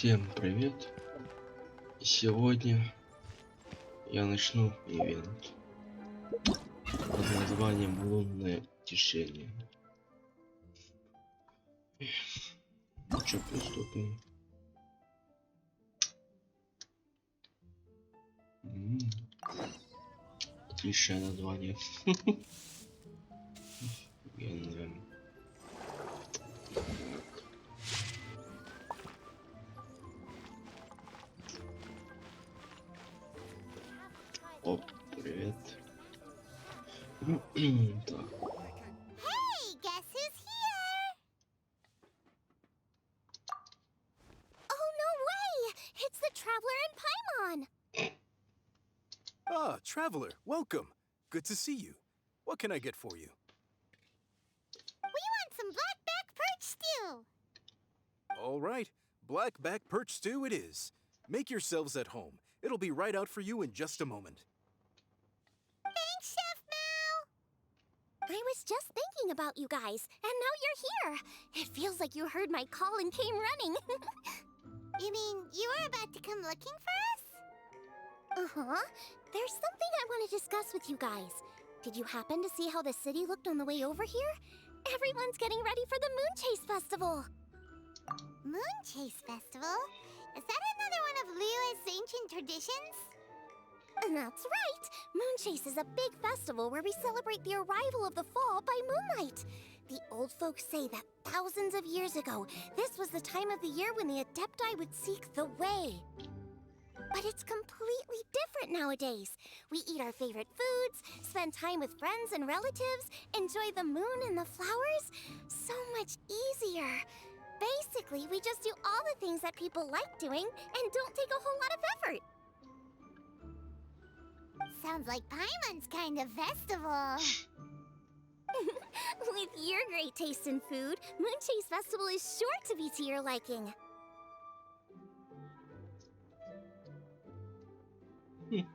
Всем привет! И сегодня я начну ивент под названием лунное утешение. Ну что, приступим. Отличное название. Офигенно. О, привет. Так. Hey, guess who's here? Oh, no way! It's the Traveler and Paimon! Ah, Traveler, welcome. Good to see you. What can I get for you? We want some blackback perch stew! All right, blackback perch stew it is. Make yourselves at home. It'll be right out for you in just a moment. Thanks, Chef Mao! I was just thinking about you guys, and now you're here. It feels like you heard my call and came running. You mean you were about to come looking for us? Uh-huh. There's something I want to discuss with you guys. Did you happen to see how the city looked on the way over here? Everyone's getting ready for the Moon Chase Festival. Moon Chase Festival? Is that another one of Liyue's ancient traditions? That's right! Moon Chase is a big festival where we celebrate the arrival of the fall by moonlight. The old folks say that thousands of years ago, this was the time of the year when the Adepti would seek the way. But it's completely different nowadays. We eat our favorite foods, spend time with friends and relatives, enjoy the moon and the flowers. So much easier. Basically, we just do all the things that people like doing and don't take a whole lot of effort. Sounds like Paimon's kind of festival. With your great taste in food, Moon Chase Festival is sure to be to your liking. Hey,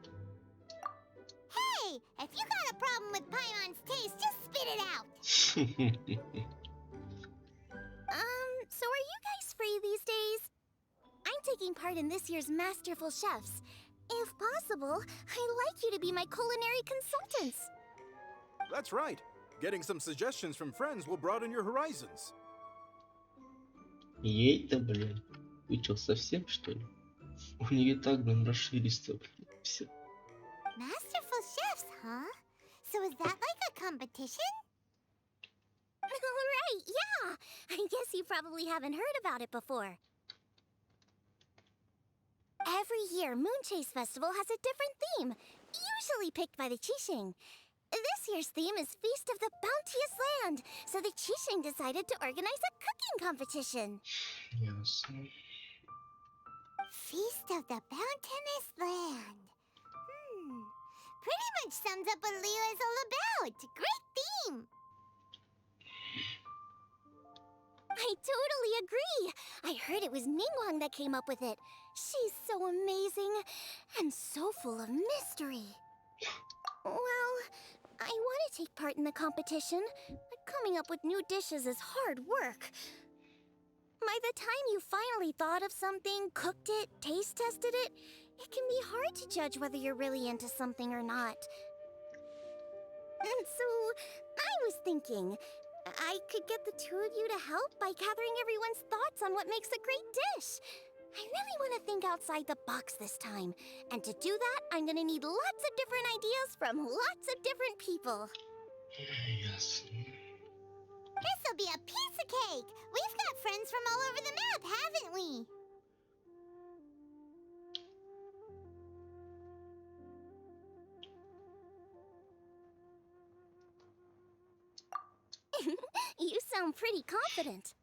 if you got a problem with Paimon's taste, just spit it out. So are you guys free these days? I'm taking part in this year's Masterful Chefs. If possible, I'd like you to be my culinary consultants. That's right. Getting some suggestions from friends will broaden your horizons. Ей-то, блин. Вы чё, совсем, что ли? У нее и так, блин, расширится, блин. Все. Masterful Chefs, huh? So is that like a competition? Right, yeah. I guess you probably haven't heard about it before. Every year, Moon Chase Festival has a different theme, usually picked by the Qixing. This year's theme is Feast of the Bounteous Land, so the Qixing decided to organize a cooking competition. Ясно. Feast of the Bounteous Land. Pretty much sums up what Liyue is all about. Great theme. I totally agree. I heard it was Ningguang that came up with it. She's so amazing and so full of mystery. Well, I want to take part in the competition, but coming up with new dishes is hard work. By the time you finally thought of something, cooked it, taste tested it, it can be hard to judge whether you're really into something or not. And so, I was thinking, I could get the two of you to help by gathering everyone's thoughts on what makes a great dish. I really want to think outside the box this time. And to do that, I'm going to need lots of different ideas from lots of different people. Ясно. This'll be a piece of cake! We've got friends from all over the map, haven't we? You sound pretty confident.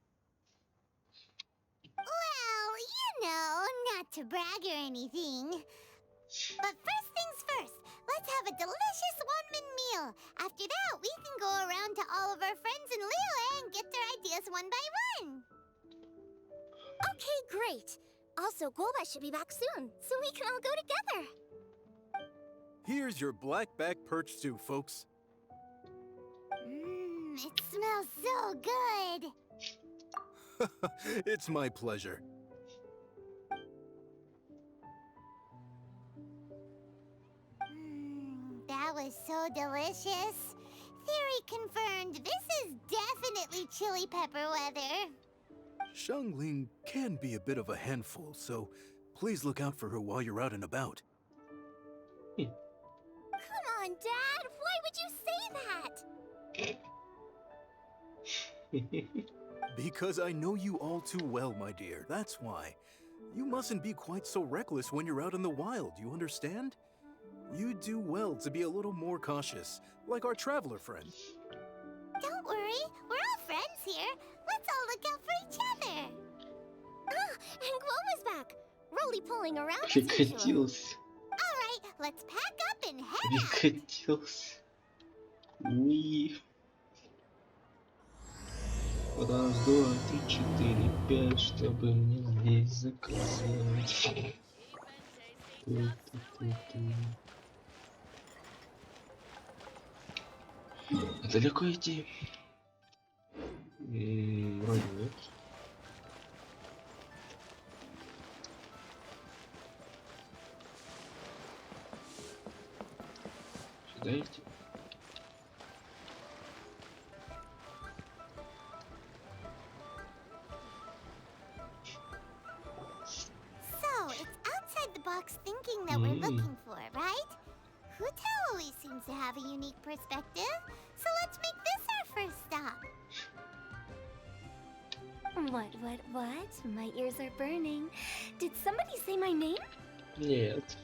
Well, you know, not to brag or anything. But first things first, let's have a delicious one-man meal. After that, we can go around to all of our friends in Liyue and get their ideas one by one. Okay, great. Also, Golba should be back soon, so we can all go together. Here's your blackback perch stew, folks. It smells so good. It's my pleasure. is so delicious. Theory confirmed, this is definitely chili pepper weather. Xiangling can be a bit of a handful, so please look out for her while you're out and about. Come on, Dad! Why would you say that? Because I know you all too well, my dear, that's why. You mustn't be quite so reckless when you're out in the wild, you understand? You do well to be a little more cautious, like our traveler friend. Don't worry, we're all friends here. Let's all look out for each other. Ah, and Gloma's back. Roly pulling around as usual. Прекратился. All right, let's pack up and head out. Прекратился. Уи. Раз, два, три, четыре, пять, чтобы мне здесь заказать. А далеко идти? Вроде нет. Сюда идти? So, it's outside the box thinking that we're looking for, right? Huta always seems to have a unique perspective, so let's make this our first stop. What? My ears are burning. Did somebody say my name? Нет.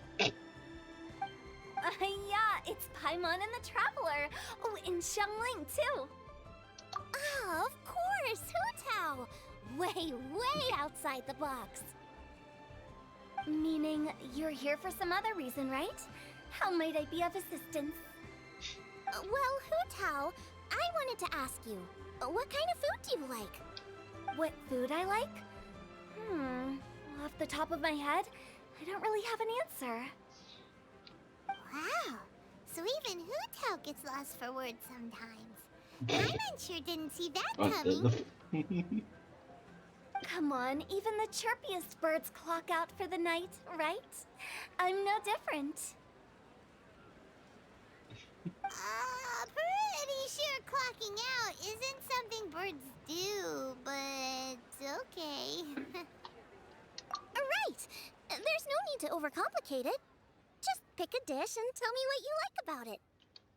Yeah, it's Paimon and the Traveler. Oh, and Xiangling, too. Oh, of course, Hutao. Way outside the box. Meaning you're here for some other reason, right? How might I be of assistance? Well, Hutao, I wanted to ask you, what kind of food do you like? What food I like? Off the top of my head, I don't really have an answer. Wow, so even Hutao gets lost for words sometimes. Paimon sure didn't see that coming. Come on, even the chirpiest birds clock out for the night, right? I'm no different. Pretty sure clocking out isn't something birds do, but okay. Right! There's no need to overcomplicate it. Just pick a dish and tell me what you like about it.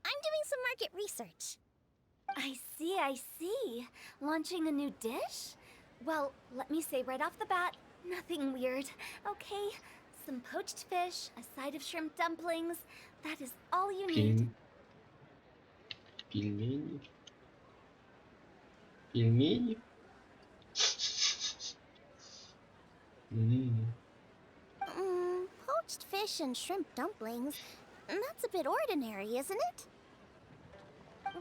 I'm doing some market research. I see. Launching a new dish? Well, let me say right off the bat, nothing weird, okay? Some poached fish, a side of shrimp dumplings. That is all you need. Пельмени. Пельмени. Poached fish and shrimp dumplings. That's a bit ordinary, isn't it?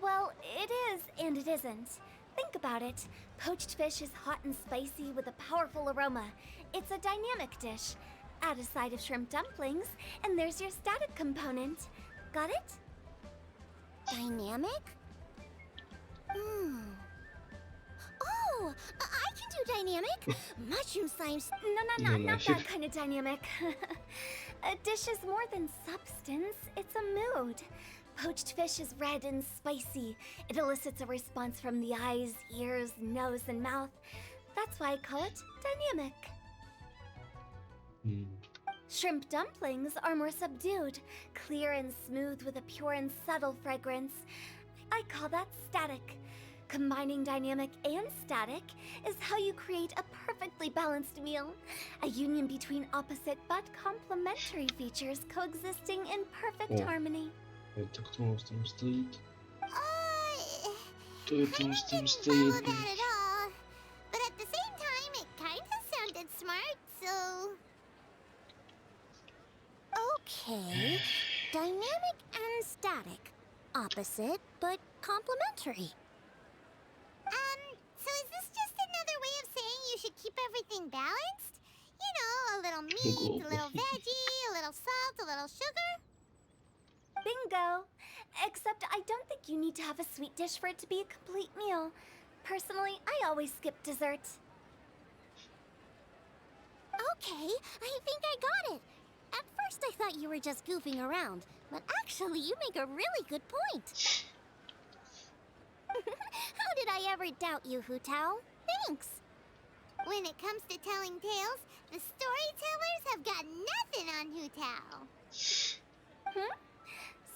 Well, it is and it isn't. Think about it. Poached fish is hot and spicy with a powerful aroma. It's a dynamic dish. Add a side of shrimp dumplings, and there's your static component. Got it? Dynamic? Oh, I can do dynamic. Mushroom slimes. No, not that kind of dynamic. A dish is more than substance. It's a mood. Poached fish is red and spicy. It elicits a response from the eyes, ears, nose, and mouth. That's why I call it dynamic. Shrimp dumplings are more subdued, clear and smooth with a pure and subtle fragrance. I call that static. Combining dynamic and static is how you create a perfectly balanced meal. A union between opposite but complementary features coexisting in perfect harmony. Это кто у нас там стоит? Кто I это у нас там didn't стоит? follow that at all. But at the same time, it kind of sounded smart, so... Okay, dynamic and static. Opposite, but complementary. So is this just another way of saying you should keep everything balanced? You know, a little meat, a little veggie, a little salt, a little sugar? Bingo! Except I don't think you need to have a sweet dish for it to be a complete meal. Personally, I always skip dessert. Okay, I think I got it. At first I thought you were just goofing around, but actually you make a really good point. How did I ever doubt you, Hu Tao? Thanks. When it comes to telling tales, the storytellers have got nothing on Hu Tao.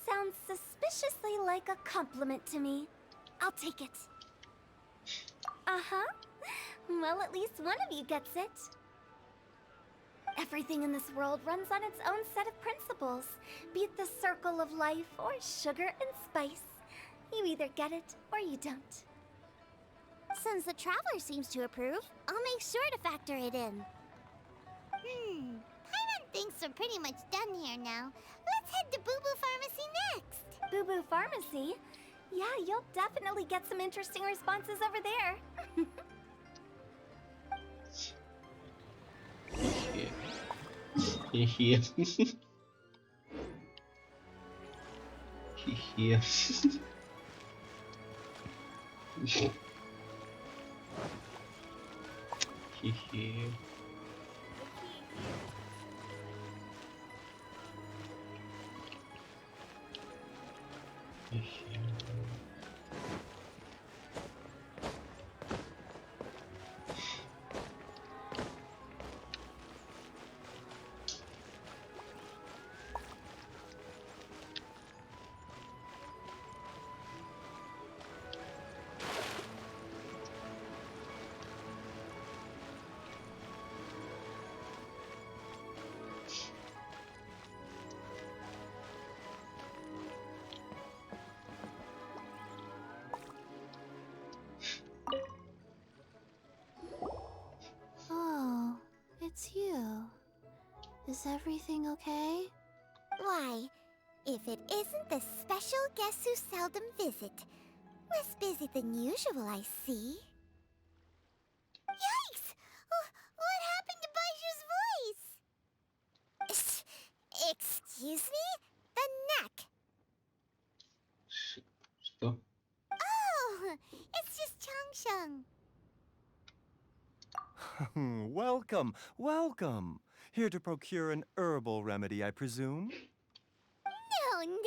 Sounds suspiciously like a compliment to me. I'll take it. Uh-huh. Well, at least one of you gets it. Everything in this world runs on its own set of principles. Be it the circle of life or sugar and spice. You either get it or you don't. Since the Traveler seems to approve, I'll make sure to factor it in. Paimon thinks we're pretty much done here now. Let's head to Boo Boo Pharmacy next. Boo Boo Pharmacy? Yeah, you'll definitely get some interesting responses over there. Хе-хе. Хе-хе. Хе-хе. Хе-хе. Oh, it's you. Is everything okay? Why, if it isn't the special guests who seldom visit. Less busy than usual, I see. Yikes! What happened to Baiju's voice? Excuse me? The neck. Что? Oh, it's just Changsheng. Welcome, welcome. Here to procure an herbal remedy, I presume?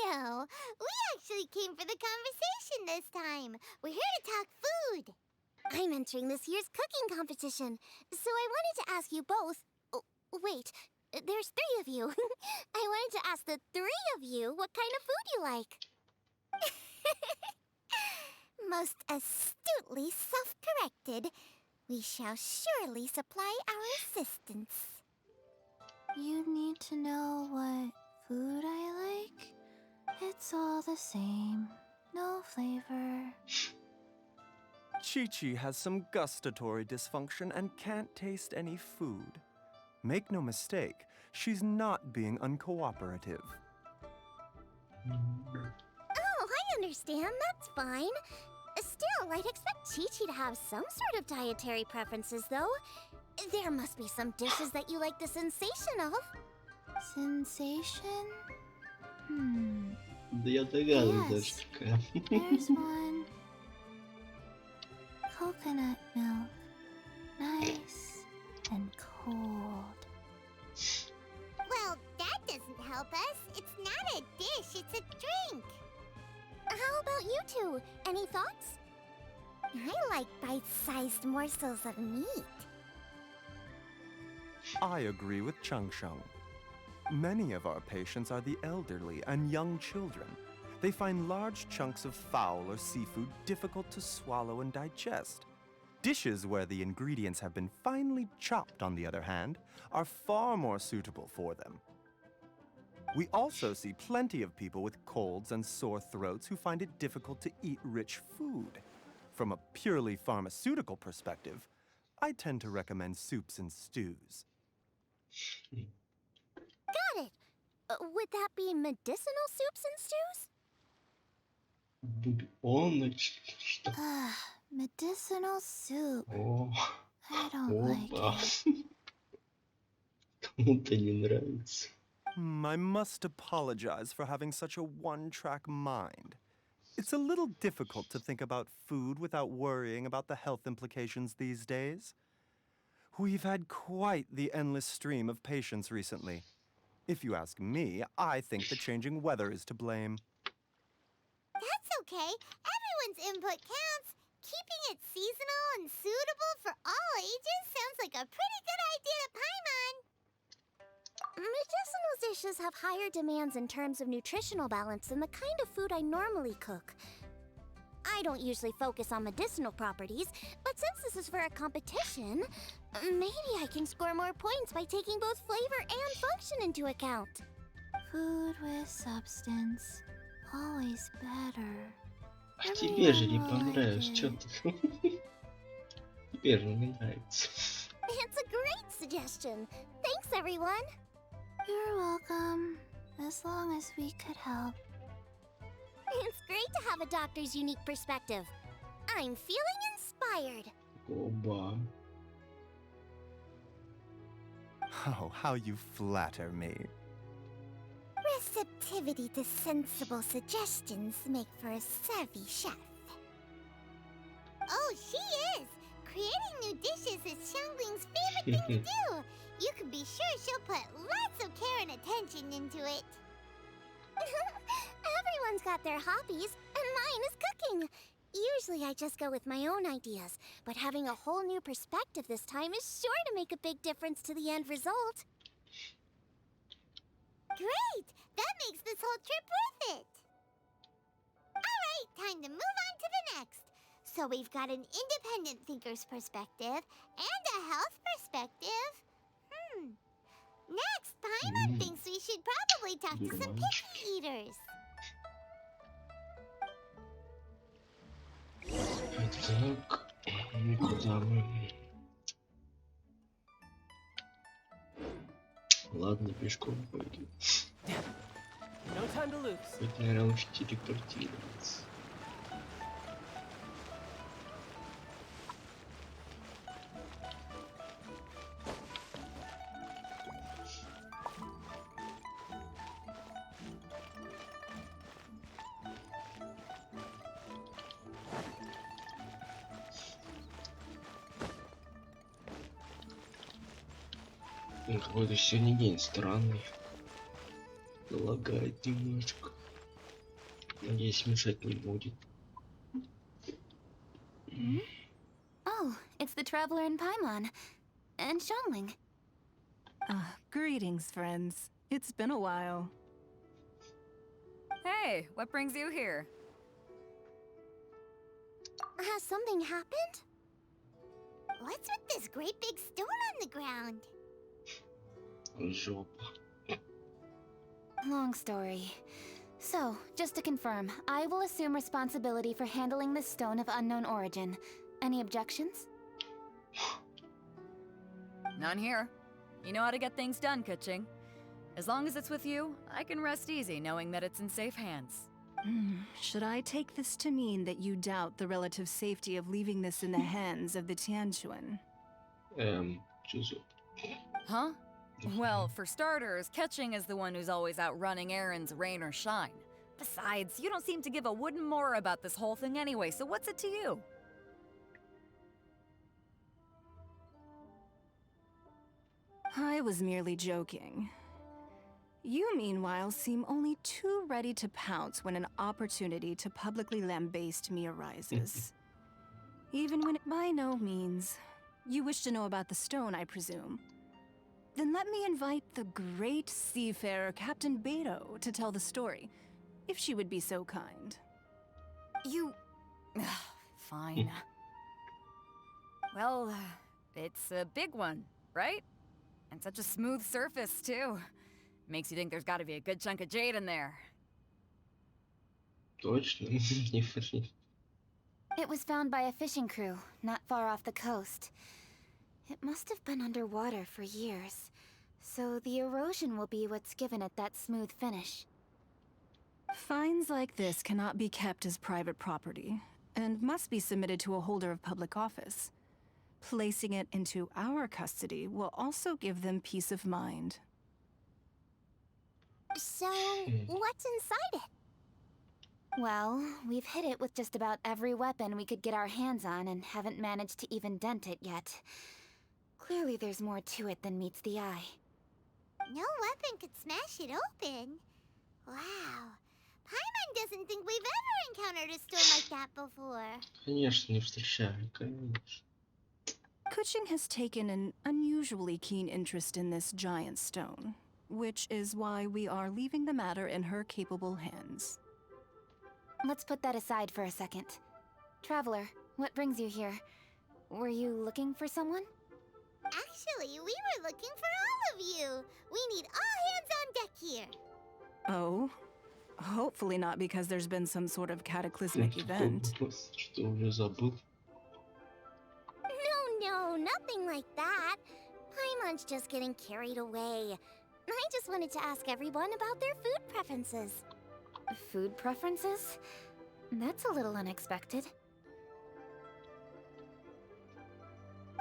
No. We actually came for the conversation this time. We're here to talk food. I'm entering this year's cooking competition, so I wanted to ask you both. Oh, wait, there's 3 of you. I wanted to ask the 3 of you what kind of food you like. Most astutely self-corrected. We shall surely supply our assistance. You need to know what food I like? It's all the same. No flavor. Chi-Chi has some gustatory dysfunction and can't taste any food. Make no mistake, she's not being uncooperative. Oh, I understand. That's fine. Still, I'd expect Chi-Chi to have some sort of dietary preferences, though. There must be some dishes that you like the sensation of. Sensation? Да я догадываюсь, Yes. какая. There's one. Coconut milk. Nice and cold. Well, that doesn't help us. It's not a dish, it's a drink. How about you two? Any thoughts? I like bite-sized morsels of meat. I agree with Changsheng. Many of our patients are the elderly and young children. They find large chunks of fowl or seafood difficult to swallow and digest. Dishes where the ingredients have been finely chopped, on the other hand, are far more suitable for them. We also see plenty of people with colds and sore throats who find it difficult to eat rich food. From a purely pharmaceutical perspective, I tend to recommend soups and stews. Got it. Would that be medicinal soups and stews? Бубоночки, что? Medicinal soup. О, I don't like опа. it. Кому-то не нравится. I must apologize for having such a one-track mind. It's a little difficult to think about food without worrying about the health implications these days. We've had quite the endless stream of patients recently. If you ask me, I think the changing weather is to blame. That's okay. Everyone's input counts. Keeping it seasonal and suitable for all ages sounds like a pretty good idea to Paimon. Medicinal dishes have higher demands in terms of nutritional balance than the kind of food I normally cook. I don't usually focus on medicinal properties, but since this is for a competition, maybe I can score more points by taking both flavor and function into account. Food with substance, always better. А тебе же не понравилось, чё ты? Тебе же не нравится. It's a great suggestion. Thanks, everyone. You're welcome. As long as we could help. It's great to have a doctor's unique perspective. I'm feeling inspired. Оба. Oh, how you flatter me. Receptivity to sensible suggestions make for a savvy chef. Oh, she is! Creating new dishes is Xiangling's favorite thing to do. You can be sure she'll put lots of care and attention into it. Everyone's got their hobbies, and mine is cooking. Usually I just go with my own ideas, but having a whole new perspective this time is sure to make a big difference to the end result. Great! That makes this whole trip worth it! Alright, time to move on to the next. So we've got an independent thinker's perspective and a health perspective. Next, Paimon thinks we should probably talk to some picky eaters. Так, куда мы? Ладно, пешком пойдем. No time to lose. Хоть, наверное, лучше телепортироваться. Какой-то сегодня день странный. Лагает немножко. Надеюсь, мешать не будет. Oh, it's the traveler in Paimon. And Xiangling. Greetings, friends. It's been a while. Hey, what brings you here? Has something happened? What's with this great big stone on the ground? Жопа. Long story. So, just to confirm, I will assume responsibility for handling this stone of unknown origin. Any objections? None here. You know how to get things done, Kuching. As long as it's with you, I can rest easy knowing that it's in safe hands. Should I take this to mean that you doubt the relative safety of leaving this in the hands of the Tianquan? Чё за... Huh? Well, for starters, Kuching is the one who's always out running errands, rain or shine. Besides, you don't seem to give a wooden more about this whole thing anyway, so what's it to you? I was merely joking. You, meanwhile, seem only too ready to pounce when an opportunity to publicly lambaste me arises. Even when by no means. You wish to know about the stone, I presume. Then let me invite the great seafarer Captain Beto to tell the story, if she would be so kind. You... Fine. Well, it's a big one, right? And such a smooth surface, too. Makes you think there's gotta be a good chunk of jade in there. Точно? Не ври. It was found by a fishing crew, not far off the coast. It must have been underwater for years, so the erosion will be what's given it that smooth finish. Finds like this cannot be kept as private property, and must be submitted to a holder of public office. Placing it into our custody will also give them peace of mind. So, what's inside it? Well, we've hit it with just about every weapon we could get our hands on and haven't managed to even dent it yet. Clearly there's more to it than meets the eye. No weapon could smash it open. Wow. Paimon doesn't think we've ever encountered a stone like that before. Конечно, не встречали, конечно. Kuching has taken an unusually keen interest in this giant stone, which is why we are leaving the matter in her capable hands. Let's put that aside for a second. Traveler, what brings you here? Were you looking for someone? Actually, we were looking for all of you. We need all hands on deck here. Oh? Hopefully not because there's been some sort of cataclysmic event. Что уже забыл? No, nothing like that. Paimon's just getting carried away. I just wanted to ask everyone about their food preferences. Food preferences? That's a little unexpected.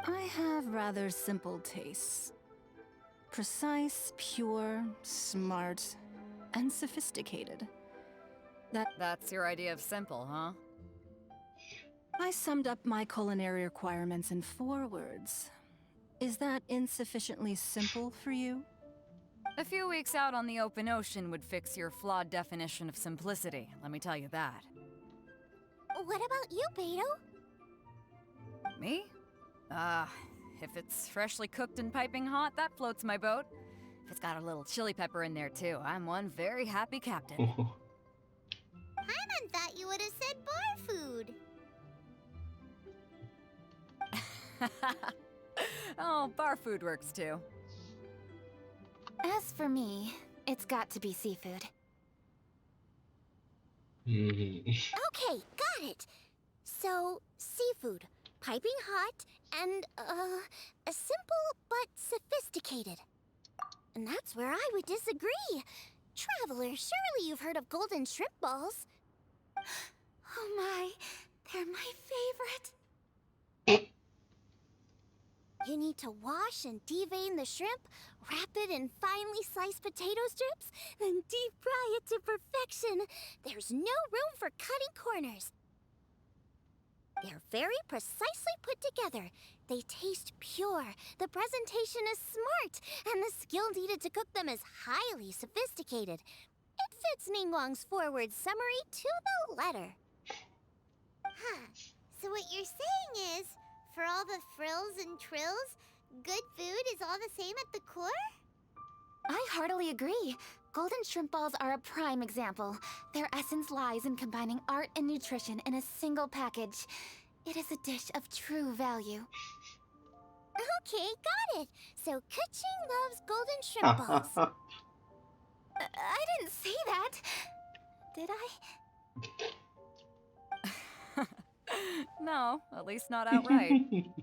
I have rather simple tastes. Precise, pure, smart, and sophisticated. That's your idea of simple, huh? I summed up my culinary requirements in 4 words. Is that insufficiently simple for you? A few weeks out on the open ocean would fix your flawed definition of simplicity, let me tell you that. What about you, Beto? Me? If it's freshly cooked and piping hot, that floats my boat. If it's got a little chili pepper in there too, I'm one very happy captain. Paimon thought you would have said bar food. Oh, bar food works too. As for me, it's got to be seafood. Okay, got it. So, seafood, piping hot, and, simple but sophisticated. And that's where I would disagree. Traveler, surely you've heard of golden shrimp balls. Oh my, they're my favorite. You need to wash and devein the shrimp, wrap it in finely sliced potato strips, then deep fry it to perfection. There's no room for cutting corners. They're very precisely put together. They taste pure, the presentation is smart, and the skill needed to cook them is highly sophisticated. It fits Ningguang's forward summary to the letter. Huh. So what you're saying is, for all the frills and trills, good food is all the same at the core? I heartily agree. Golden shrimp balls are a prime example. Their essence lies in combining art and nutrition in a single package. It is a dish of true value. Okay, got it. So Kuching loves golden shrimp balls. I didn't say that. Did I? No, at least not outright. Alrighty.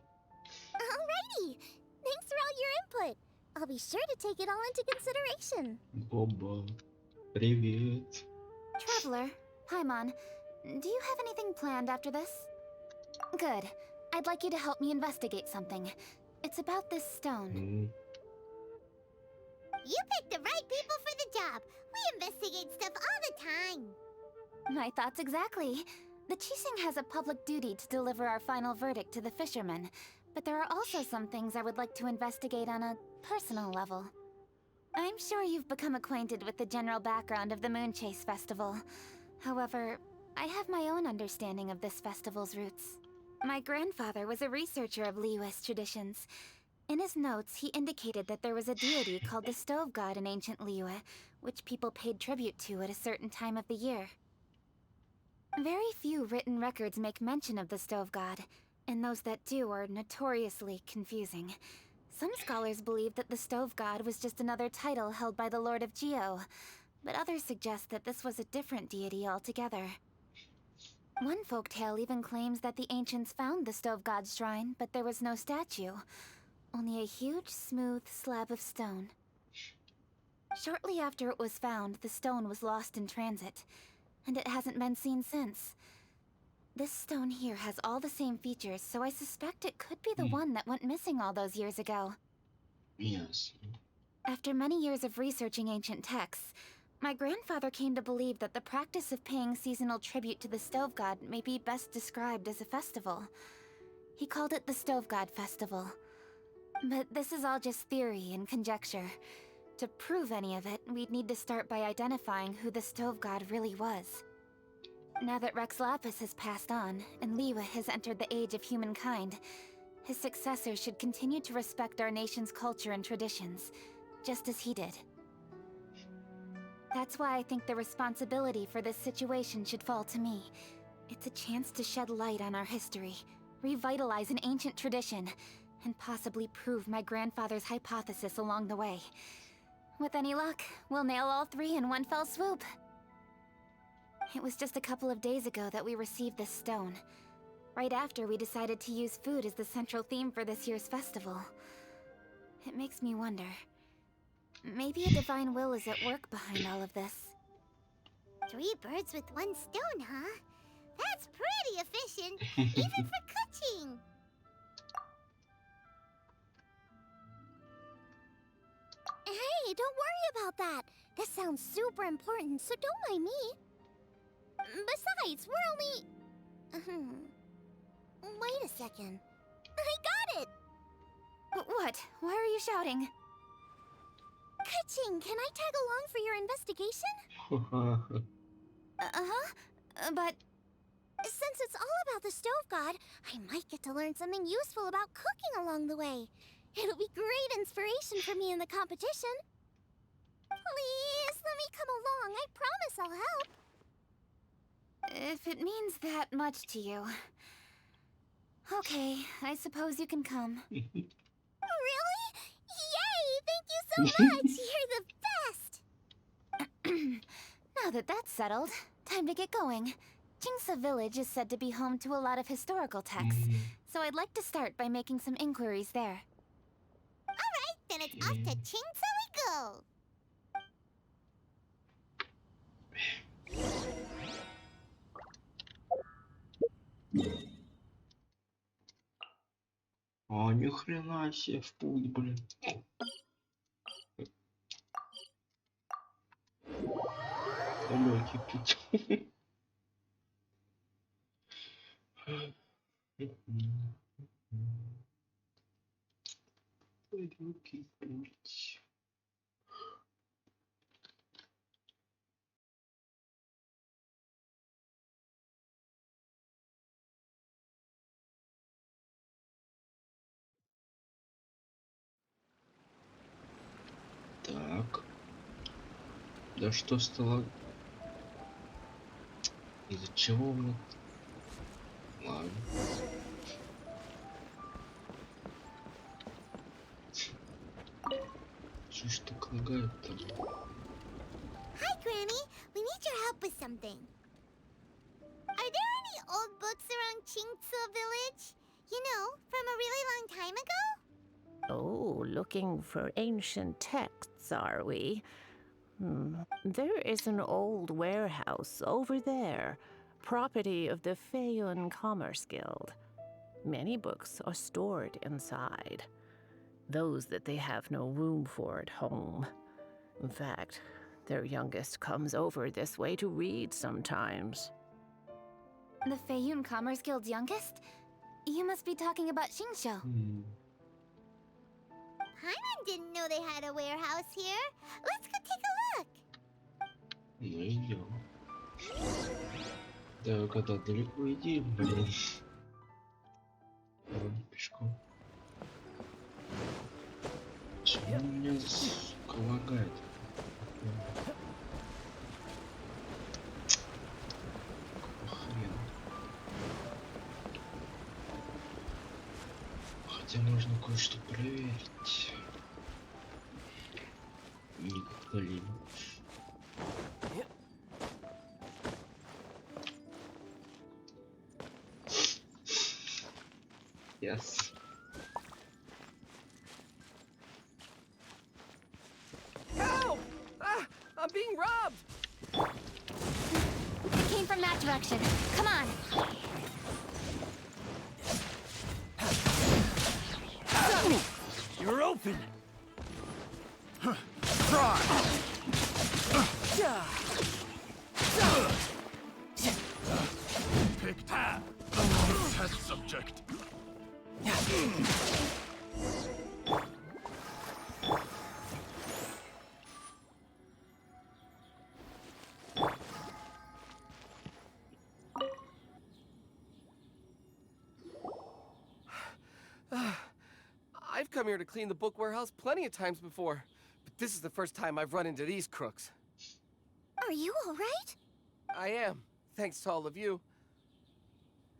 Thanks for all your input. I'll be sure to take it all into consideration. Боба, привет. Traveler, Paimon, do you have anything planned after this? Good. I'd like you to help me investigate something. It's about this stone. You picked the right people for the job. We investigate stuff all the time. My thoughts exactly. The Qixing has a public duty to deliver our final verdict to the fishermen, but there are also some things I would like to investigate on a personal level. I'm sure you've become acquainted with the general background of the Moon Chase Festival. However, I have my own understanding of this festival's roots. My grandfather was a researcher of Liyue's traditions. In his notes, he indicated that there was a deity called the Stove God in ancient Liyue, which people paid tribute to at a certain time of the year. Very few written records make mention of the Stove God, and those that do are notoriously confusing. Some scholars believe that the Stove God was just another title held by the Lord of Geo, but others suggest that this was a different deity altogether. One folktale even claims that the ancients found the Stove God's shrine, but there was no statue, only a huge, smooth slab of stone. Shortly after it was found, the stone was lost in transit, and it hasn't been seen since. This stone here has all the same features, so I suspect it could be the one that went missing all those years ago. Yes. After many years of researching ancient texts, my grandfather came to believe that the practice of paying seasonal tribute to the Stove God may be best described as a festival. He called it the Stove God Festival. But this is all just theory and conjecture. To prove any of it, we'd need to start by identifying who the stove god really was. Now that Rex Lapis has passed on, and Liwa has entered the age of humankind, his successors should continue to respect our nation's culture and traditions, just as he did. That's why I think the responsibility for this situation should fall to me. It's a chance to shed light on our history, revitalize an ancient tradition, and possibly prove my grandfather's hypothesis along the way. With any luck, we'll nail all three in one fell swoop. It was just a couple of days ago that we received this stone. Right after we decided to use food as the central theme for this year's festival. It makes me wonder. Maybe a divine will is at work behind all of this. 3 birds with 1 stone, huh? That's pretty efficient, even for cooking. Hey, don't worry about that. This sounds super important, so don't mind me. Besides, we're only... Wait a second. I got it! What? Why are you shouting? Kaching, can I tag along for your investigation? But... Since it's all about the stove god, I might get to learn something useful about cooking along the way. It'll be great inspiration for me in the competition. Please, let me come along. I promise I'll help. If it means that much to you. Okay, I suppose you can come. Really? Yay! Thank you so much! You're the best! Now that that's settled, time to get going. Jingsa Village is said to be home to a lot of historical texts, so I'd like to start by making some inquiries there. Alright, then it's off to Chingsa we go! А, ни хрена себе в путь, блин. Далекий путь. Далекий путь. Так. Да что стало? Из-за чего мне? Ладно. Что ж так лагает-то? Hi, Granny. We need your help with something. Are there any old books around Chingsa Village? You know, from a really long time ago? Oh, looking for ancient texts, are we? There is an old warehouse over there, property of the Feiyun Commerce Guild. Many books are stored inside, those that they have no room for at home. In fact, their youngest comes over this way to read sometimes. The Feiyun Commerce Guild's youngest? You must be talking about Xingqiu. Paimon didn't know they had a warehouse here. Let's go take a look. Ну идем. Да, когда далеко иди, блин. Ладно, пешком. Почему меня сука лагает? Хрен. Хотя можно кое-что проверить. Никогда-либо. Yes. Help! Ah, I'm being robbed! It came from that direction. Come on. You're open! Picked the wrong test subject. I've come here to clean the book warehouse plenty of times before, but this is the first time I've run into these crooks. Are you all right? I am, thanks to all of you.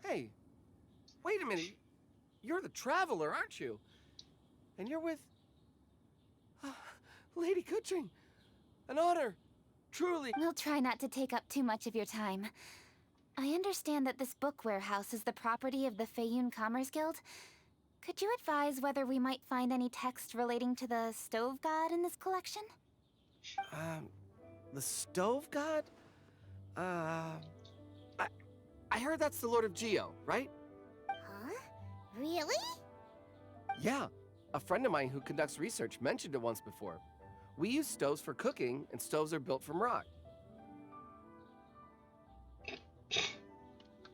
Hey, wait a minute. You're the traveler, aren't you? And you're with... Lady Kuching. An honor. Truly. We'll try not to take up too much of your time. I understand that this book warehouse is the property of the Feiyun Commerce Guild. Could you advise whether we might find any text relating to the stove god in this collection? The stove god? I heard that's the Lord of Geo, right? Huh? Really? Yeah. A friend of mine who conducts research mentioned it once before. We use stoves for cooking, and stoves are built from rock.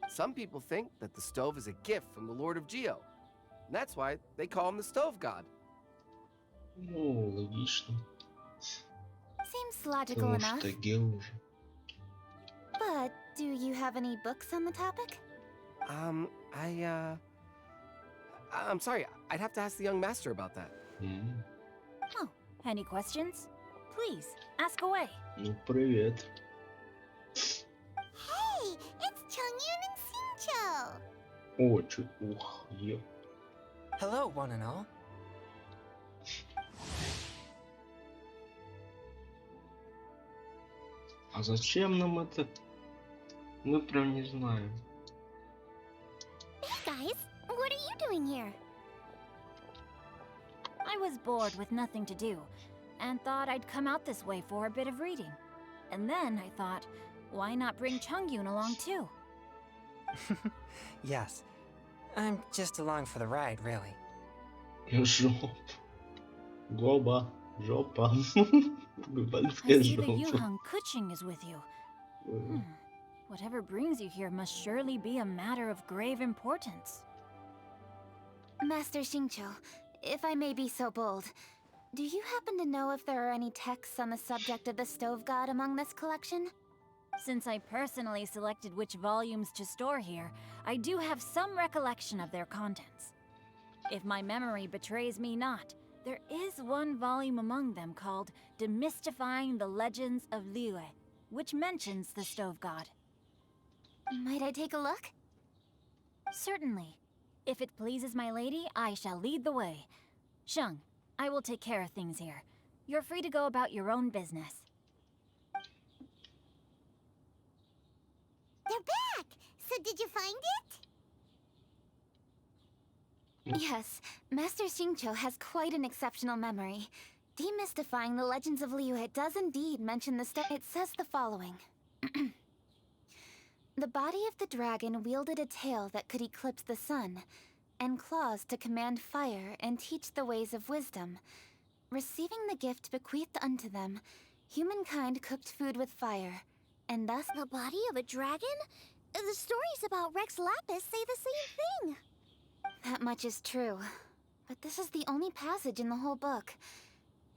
Some people think that the stove is a gift from the Lord of Geo. And that's why they call him the stove god. Ну, логично. Seems logical Потому enough. что гел уже. But do you have any books on the topic? I'm sorry, I'd have to ask the young master about that. Oh, any questions? Please, ask away. Ну, привет. Hey, it's Chongyun and Xingqiu. О, чё, ух, ё. Hello, one and all. А зачем нам это? Мы прям не знаем. Hey guys, what are you doing here? I was bored with nothing to do, and thought I'd come out this way for a bit of reading. And then I thought, why not bring Chongyun along too? Yes. I'm just along for the ride, really. Жоп. Гоба. Жопа. I see the Жопа. Yuheng Kuching is with you. Whatever brings you here must surely be a matter of grave importance. Master Xingqiu, if I may be so bold, do you happen to know if there are any texts on the subject of the stove god among this collection? Since I personally selected which volumes to store here, I do have some recollection of their contents. If my memory betrays me not, there is one volume among them called Demystifying the Legends of Liyue, which mentions the stove god. Might I take a look? Certainly. If it pleases my lady, I shall lead the way. Sheng, I will take care of things here. You're free to go about your own business. They're back! So did you find it? Yes, Master Xingqiu has quite an exceptional memory. Demystifying the Legends of Liyue does indeed mention the It says the following. The body of the dragon wielded a tail that could eclipse the sun, and claws to command fire and teach the ways of wisdom. Receiving the gift bequeathed unto them, humankind cooked food with fire, and thus— The body of a dragon? The stories about Rex Lapis say the same thing. That much is true. But this is the only passage in the whole book.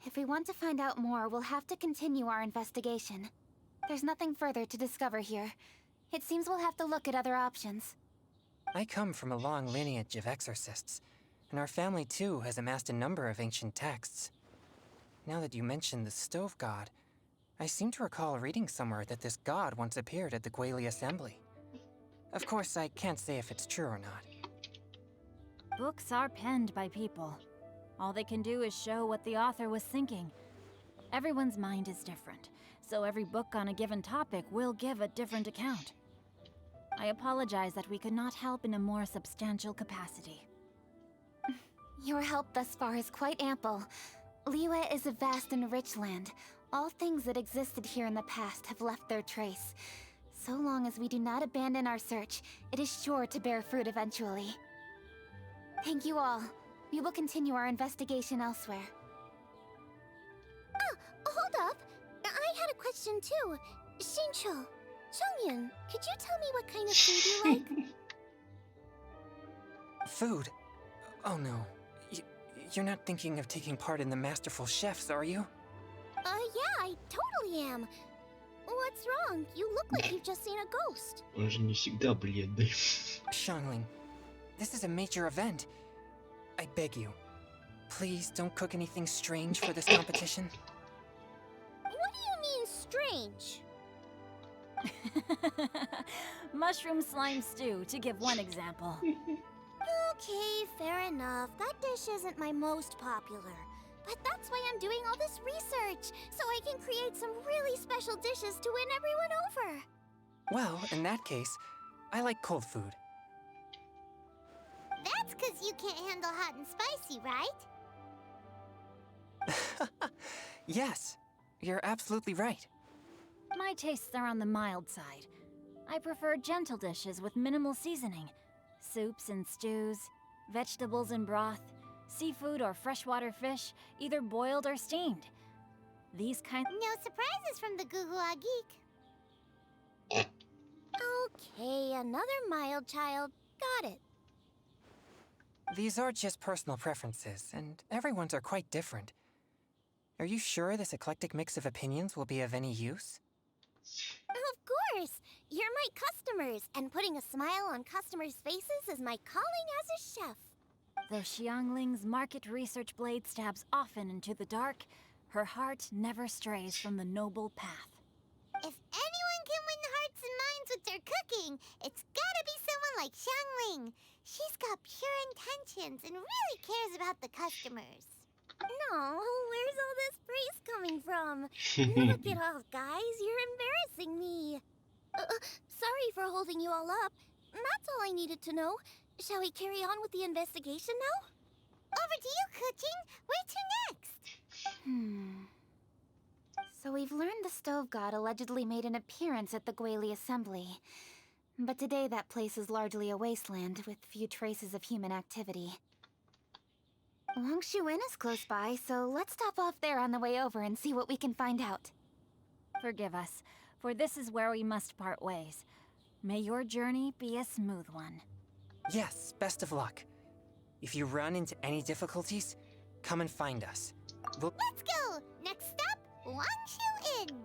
If we want to find out more, we'll have to continue our investigation. There's nothing further to discover here. It seems we'll have to look at other options. I come from a long lineage of exorcists, and our family too has amassed a number of ancient texts. Now that you mention the stove god, I seem to recall reading somewhere that this god once appeared at the Guili Assembly. Of course, I can't say if it's true or not. Books are penned by people. All they can do is show what the author was thinking. Everyone's mind is different, so every book on a given topic will give a different account. I apologize that we could not help in a more substantial capacity. Your help thus far is quite ample. Liyue is a vast and rich land. All things that existed here in the past have left their trace. So long as we do not abandon our search, it is sure to bear fruit eventually. Thank you all. We will continue our investigation elsewhere. Hold up. I had a question too. Xingqiu, Chongyun, could you tell me what kind of food you like? Food? Oh no. You're not thinking of taking part in the Masterful Chefs, are you? Yeah, I totally am. What's wrong? You look like you've just seen a ghost. Он же не всегда бледный. Xiangling, this is a major event. I beg you, Please don't cook anything strange for this competition. What do you mean, strange? Mushroom slime stew, to give one example. Okay, fair enough. That dish isn't my most popular. But that's why I'm doing all this research, so I can create some really special dishes to win everyone over. Well, in that case, I like cold food. That's because you can't handle hot and spicy, right? Yes, you're absolutely right. My tastes are on the mild side. I prefer gentle dishes with minimal seasoning. Soups and stews, vegetables and broth, seafood or freshwater fish, either boiled or steamed. These kind. No surprises from the Gugua Geek. Okay, another mild child. Got it. These are just personal preferences, and everyone's are quite different. Are you sure this eclectic mix of opinions will be of any use? Of course! You're my customers, and putting a smile on customers' faces is my calling as a chef. Though Xiangling's market research blade stabs often into the dark, her heart never strays from the noble path. If anyone can win hearts and minds with their cooking, it's gotta be someone like Xiangling. She's got pure intentions and really cares about the customers. No, where's all this praise coming from? Knock it off, guys. You're embarrassing me. Sorry for holding you all up. That's all I needed to know. Shall we carry on with the investigation now? Over to you, Kuching. Where to next? So we've learned the Stove God allegedly made an appearance at the Guili Assembly. But today that place is largely a wasteland with few traces of human activity. Wangshu Inn is close by, so let's stop off there on the way over and see what we can find out. Forgive us, for this is where we must part ways. May your journey be a smooth one. Yes, best of luck. If you run into any difficulties, come and find us. Let's go! Next stop, Wangshu Inn.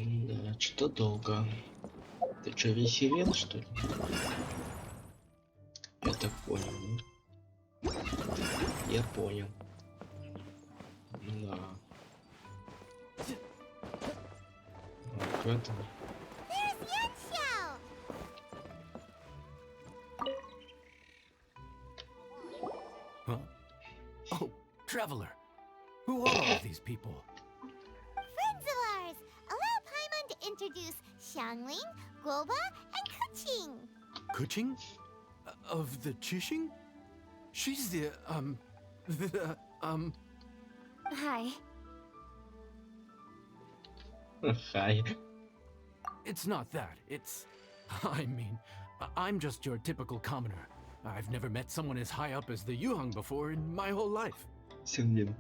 Да, что долго. Ты что, весь ивент, что ли? Я так понял, да? Я понял. Да. Вот это. There's Yanxiao! Huh? Oh, Traveler. Who are all these people? Friends of ours! Allow Paimon to introduce Xiangling, Guoba, and Kuching. Kuching? Of the Chishing? She's the, Hi. Хай. It's not that. It's... I mean, I'm just your typical commoner. I've never met someone as high up as the Yuhang before in my whole life. Синлин.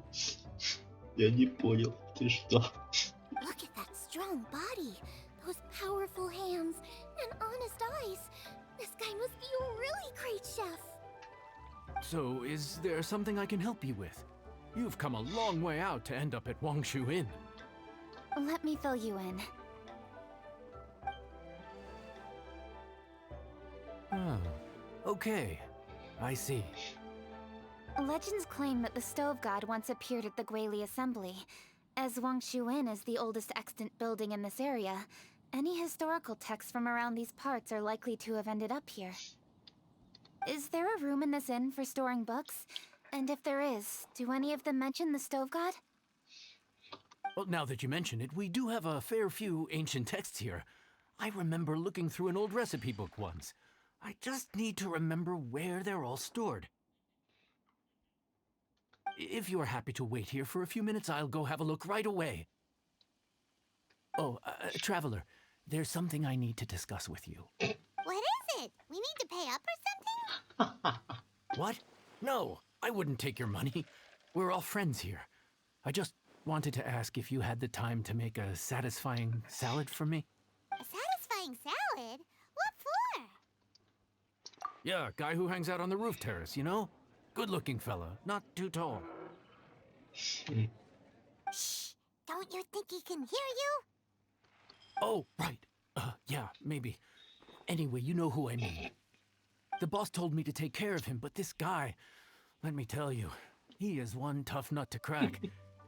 Я не понял. Ты что? Look at that strong body, those powerful hands, and honest eyes. This guy must be a really great chef. So, is there something I can help you with? You've come a long way out to end up at Wangshu Inn. Let me fill you in. Oh, okay. I see. Legends claim that the Stove God once appeared at the Guili Assembly. As Wangshu Inn is the oldest extant building in this area, any historical texts from around these parts are likely to have ended up here. Is there a room in this inn for storing books? And if there is, do any of them mention the Stove God? Well, now that you mention it, we do have a fair few ancient texts here. I remember looking through an old recipe book once. I just need to remember where they're all stored. If you are happy to wait here for a few minutes, I'll go have a look right away. Oh, Traveler, there's something I need to discuss with you. What is it? We need to pay up or something? What? No, I wouldn't take your money. We're all friends here. I just wanted to ask if you had the time to make a satisfying salad for me. A satisfying salad? What for? Yeah, guy who hangs out on the roof terrace, you know? Good-looking fella, not too tall. Shh! Don't you think he can hear you? Oh, right. Yeah, maybe. Anyway, you know who I mean. The boss told me to take care of him, but this guy, let me tell you, he is one tough nut to crack.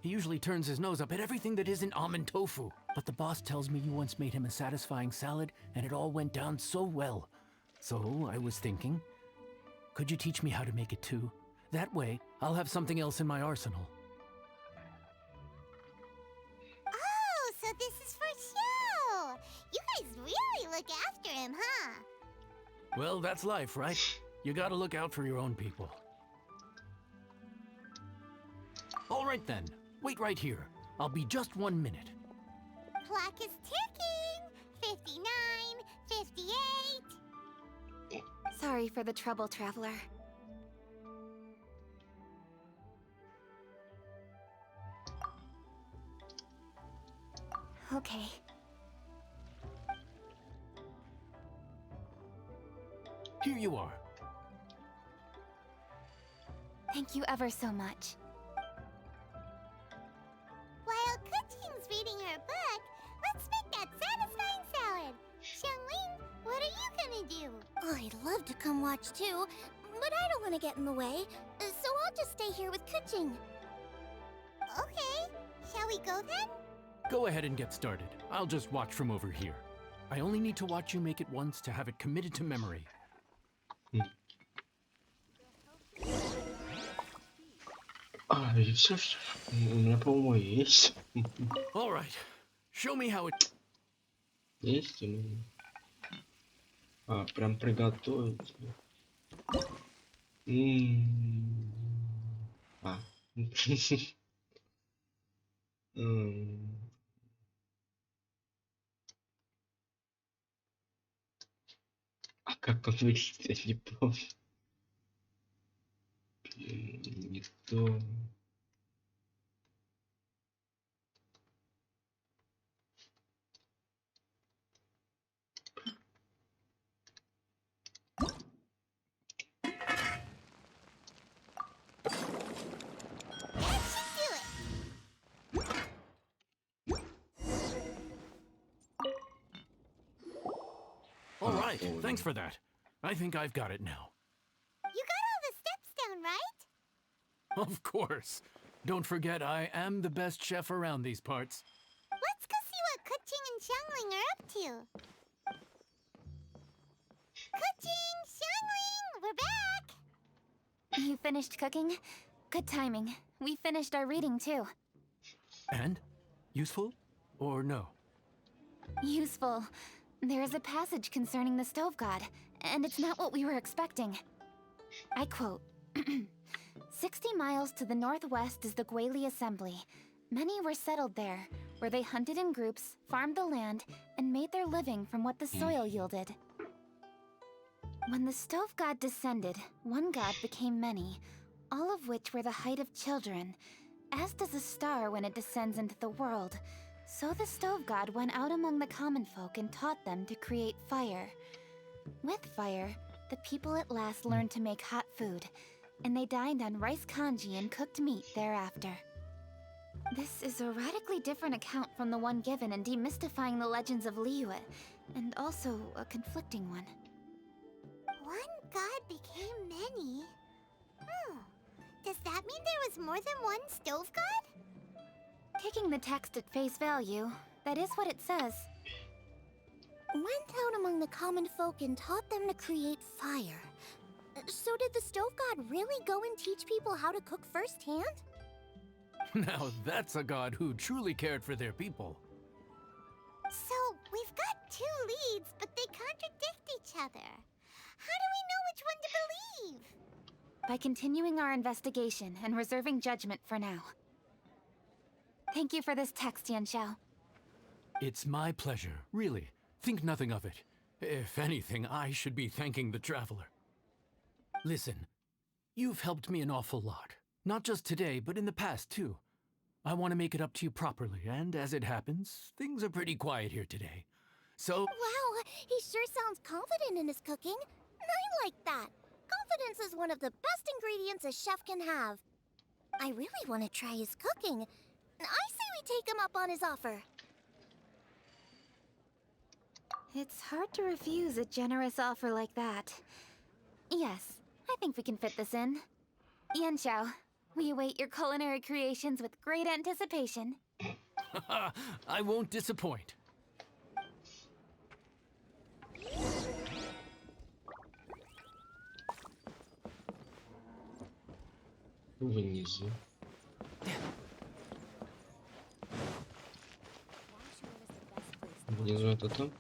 He usually turns his nose up at everything that isn't almond tofu. But the boss tells me you once made him a satisfying salad, and it all went down so well. So I was thinking, could you teach me how to make it too? That way, I'll have something else in my arsenal. Oh, so this is for show! You guys really look after him, huh? Well, that's life, right? You gotta look out for your own people. All right then, wait right here. I'll be just 1 minute. Clock is ticking! 59, 58... Sorry for the trouble, traveler. Okay. Here you are. Thank you ever so much. While Kuching's reading her book, let's make that satisfying salad. Xiangling, what are you gonna do? Oh, I'd love to come watch too, but I don't want to get in the way, so I'll just stay here with Kuching. Okay, shall we go then? Go ahead and get started. I'll just watch from over here. I only need to watch you make it once to have it committed to memory. А, и все, что у меня, по-моему, есть. All right. Show me how it... Есть у меня. А, прям приготовить. А. А как он выглядит, я не помню. Не то. All right, thanks for that. I think I've got it now. You got all the steps down, right? Of course. Don't forget, I am the best chef around these parts. Let's go see what Kuching and Xiangling are up to. Kuching, Xiangling, we're back! You finished cooking? Good timing. We finished our reading too. And? Useful? Or no? Useful. There is a passage concerning the stove god, and it's not what we were expecting. I quote, 60 miles to the northwest is the Guili Assembly. Many were settled there, where they hunted in groups, farmed the land, and made their living from what the soil yielded. When the stove god descended, one god became many, all of which were the height of children, as does a star when it descends into the world. So the stove god went out among the common folk and taught them to create fire. With fire, the people at last learned to make hot food, and they dined on rice congee and cooked meat thereafter. This is a radically different account from the one given in Demystifying the Legends of Liyue, and also a conflicting one. One god became many? Does that mean there was more than one stove god? Taking the text at face value, that is what it says. Went out among the common folk and taught them to create fire. So did the stove god really go and teach people how to cook firsthand? Now that's a god who truly cared for their people. So, we've got two leads, but they contradict each other. How do we know which one to believe? By continuing our investigation and reserving judgment for now. Thank you for this text, Yanxiao. It's my pleasure, really. Think nothing of it. If anything, I should be thanking the traveler. Listen, You've helped me an awful lot. Not just today, but in the past, too. I want to make it up to you properly, and as it happens, things are pretty quiet here today. So... Wow, he sure sounds confident in his cooking. I like that. Confidence is one of the best ingredients a chef can have. I really want to try his cooking. I say we take him up on his offer. It's hard to refuse a generous offer like that. Yes, I think we can fit this in. Yanxiao, we await your culinary creations with great anticipation. I won't disappoint. Внизу. Внизу это там?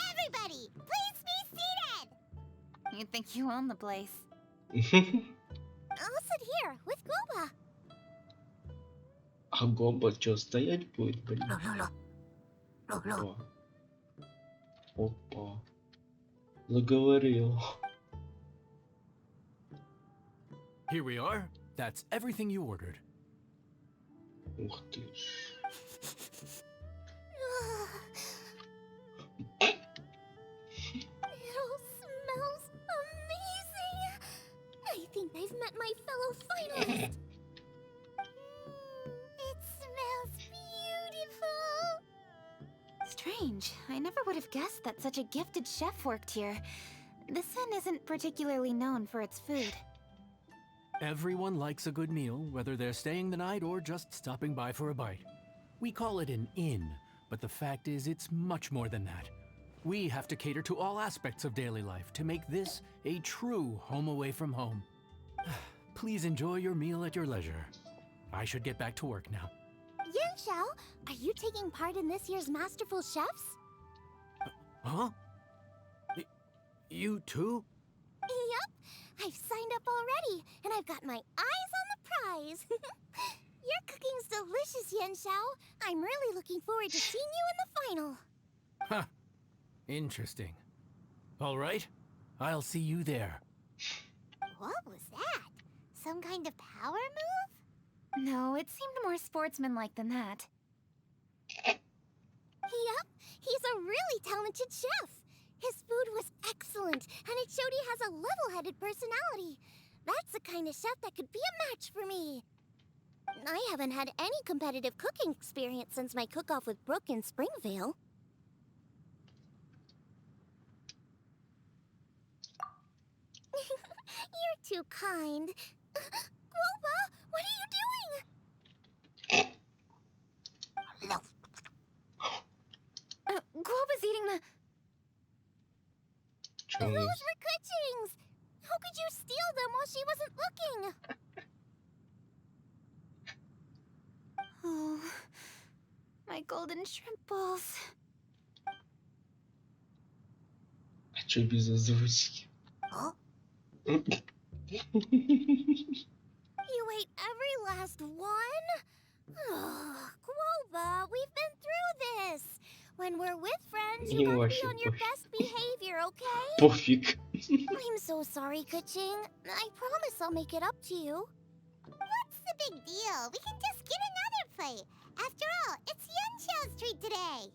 Everybody, please be seated! You think you own the place. I'll sit here with Guoba. А Гоба что, стоять будет, блин? Опа. Опа. Заговорил. Here we are. That's everything you ordered. Ух ты ж. It all smells amazing. I think I've met my fellow finalist. It smells beautiful. Strange. I never would have guessed that such a gifted chef worked here. This inn isn't particularly known for its food. Everyone likes a good meal, whether they're staying the night or just stopping by for a bite. We call it an inn, but the fact is it's much more than that. We have to cater to all aspects of daily life to make this a true home away from home. Please enjoy your meal at your leisure. I should get back to work now. Yanxiao, are you taking part in this year's Masterful Chefs? Huh? You too? Yep, I've signed up already, and I've got my eyes on the prize. Your cooking's delicious, Yanxiao. I'm really looking forward to seeing you in the final. Huh. Interesting. All right, I'll see you there. What was that? Some kind of power move? No, it seemed more sportsmanlike than that. Yep, he's a really talented chef. His food was excellent, and it showed he has a level-headed personality. That's the kind of chef that could be a match for me. I haven't had any competitive cooking experience since my cook-off with Brooke in Springvale. You're too kind. Guoba, what are you doing? Guoba's eating the... Those were Kuching's! How could you steal them while she wasn't looking? Oh, my golden shrimp balls. А чё без озвучки? You ate every last one? Oh, Guoba, we've been through this. When we're with friends, you Ему gotta be вообще on your пофиг. best behavior, okay? Пофиг. I'm so sorry, Kuching. I promise I'll make it up to you. What's the big deal? We can just get another plate. After all, it's Yanxiao's treat today.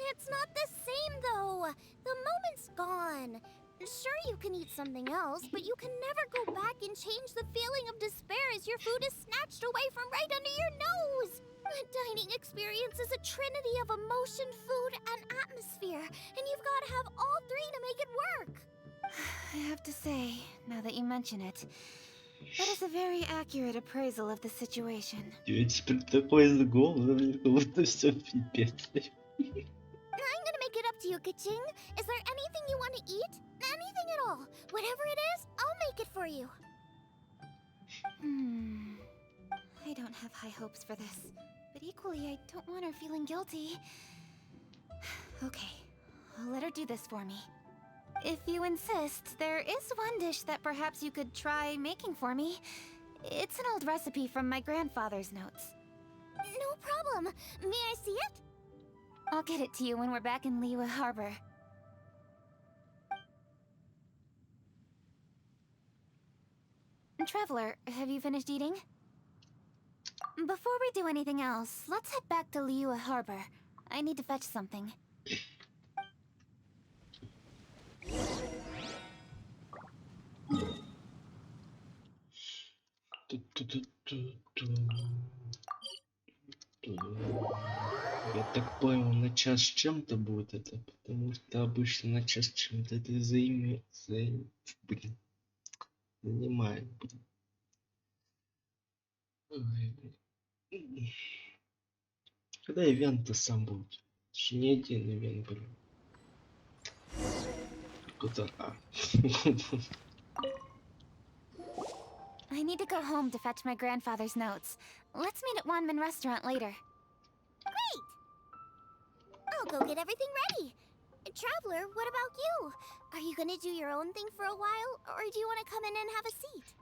It's not the same, though. The moment's gone. Sure, you can eat something else, but you can never go back and change the feeling of despair as your food is snatched away from right under your nose. A dining experience is a trinity of emotion, food, and atmosphere, and you've got to have all three to make it work. I have to say, now that you mention it, that is a very accurate appraisal of the situation. Теперь такой загол, как будто все пипец. I'm gonna make it up to you, Kuching. Is there anything you want to eat? Anything at all. Whatever it is, I'll make it for you. I don't have high hopes for this, but equally I don't want her feeling guilty. Okay, I'll let her do this for me. If you insist, there is one dish that perhaps you could try making for me. It's an old recipe from my grandfather's notes. No problem. May I see it? I'll get it to you when we're back in Liyue Harbor. Traveler, have you finished eating? Before we do anything else, let's head back to Liyue Harbor. I need to fetch something. Я так понял, на час с чем-то будет это, потому что обычно на час с чем-то это занимает. Ой. Когда ивент-то сам будет? Еще не один ивент, блин. Куда? I need to go home to fetch my grandfather's notes. Let's meet at Wanmin Restaurant later. Great! I'll go get everything ready. Traveler, what about you? Are you gonna do your own thing for a while, or do you want to come in and have a seat?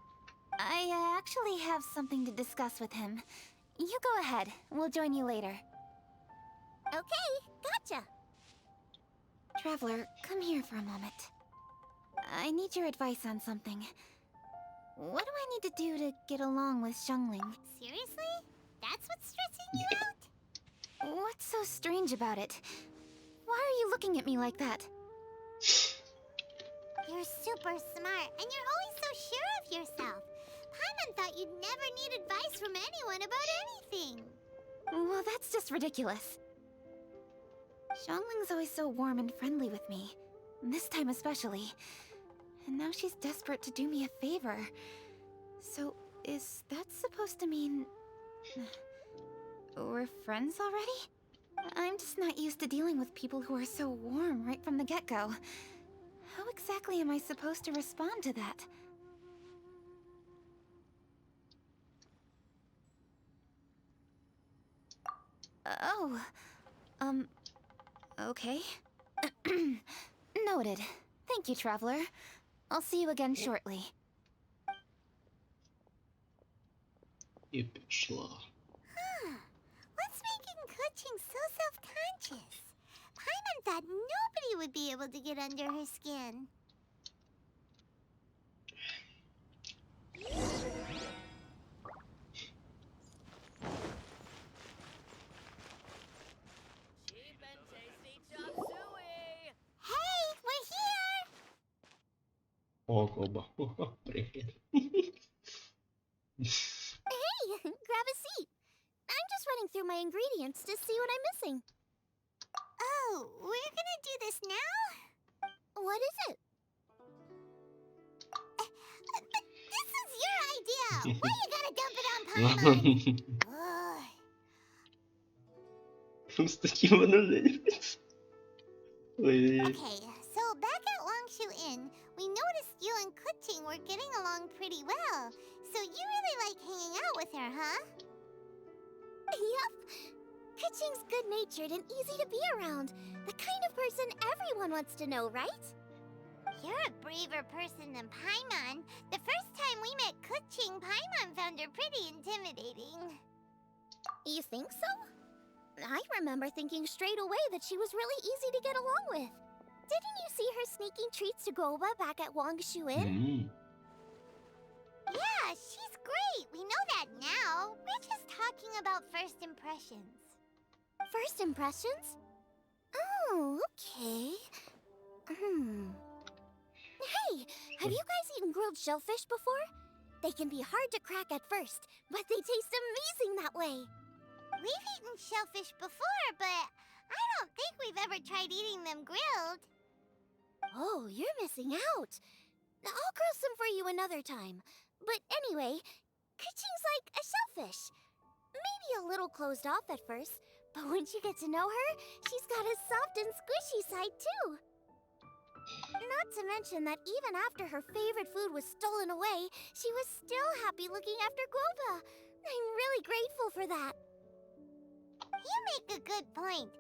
I actually have something to discuss with him. You go ahead. We'll join you later. Okay, gotcha. Traveler, come here for a moment. I need your advice on something. What do I need to do to get along with Xiangling? Seriously? That's what's stressing you out? What's so strange about it? Why are you looking at me like that? You're super smart, and you're always so sure of yourself. Paimon thought you'd never need advice from anyone about anything. Well, that's just ridiculous. Xiangling's always so warm and friendly with me. This time especially. And now she's desperate to do me a favor. So, is that supposed to mean... we're friends already? I'm just not used to dealing with people who are so warm right from the get-go. How exactly am I supposed to respond to that? Oh, okay. Noted. Thank you, Traveler. I'll see you again shortly. И пришла. What's making Kuching so self-conscious? Paimon thought nobody would be able to get under her skin. Hey, we're here! Ого, привет. Hey, grab a seat. I'm just running through my ingredients to see what I'm missing. Oh, we're gonna do this now? What is it? This is your idea! Why you gotta dump it on Paimon? Ugh. С таким выражением. Ой. Okay, so back at Wangshu Inn, we noticed you and Kuching were getting along pretty well. So you really like hanging out with her, huh? Yup. Kuching's good-natured and easy to be around. The kind of person everyone wants to know, right? You're a braver person than Paimon. The first time we met Kuching, Paimon found her pretty intimidating. You think so? I remember thinking straight away that she was really easy to get along with. Didn't you see her sneaking treats to Goba back at Wangshu Inn? Yeah, she's great. We know that now. We're just talking about first impressions. First impressions? Oh, okay. Hey, have you guys eaten grilled shellfish before? They can be hard to crack at first, but they taste amazing that way. We've eaten shellfish before, but I don't think we've ever tried eating them grilled. Oh, you're missing out. I'll grill some for you another time. But anyway, Kuching's like a shellfish. Maybe a little closed off at first, but once you get to know her, she's got a soft and squishy side too. Not to mention that even after her favorite food was stolen away, she was still happy looking after Guoba. I'm really grateful for that. You make a good point.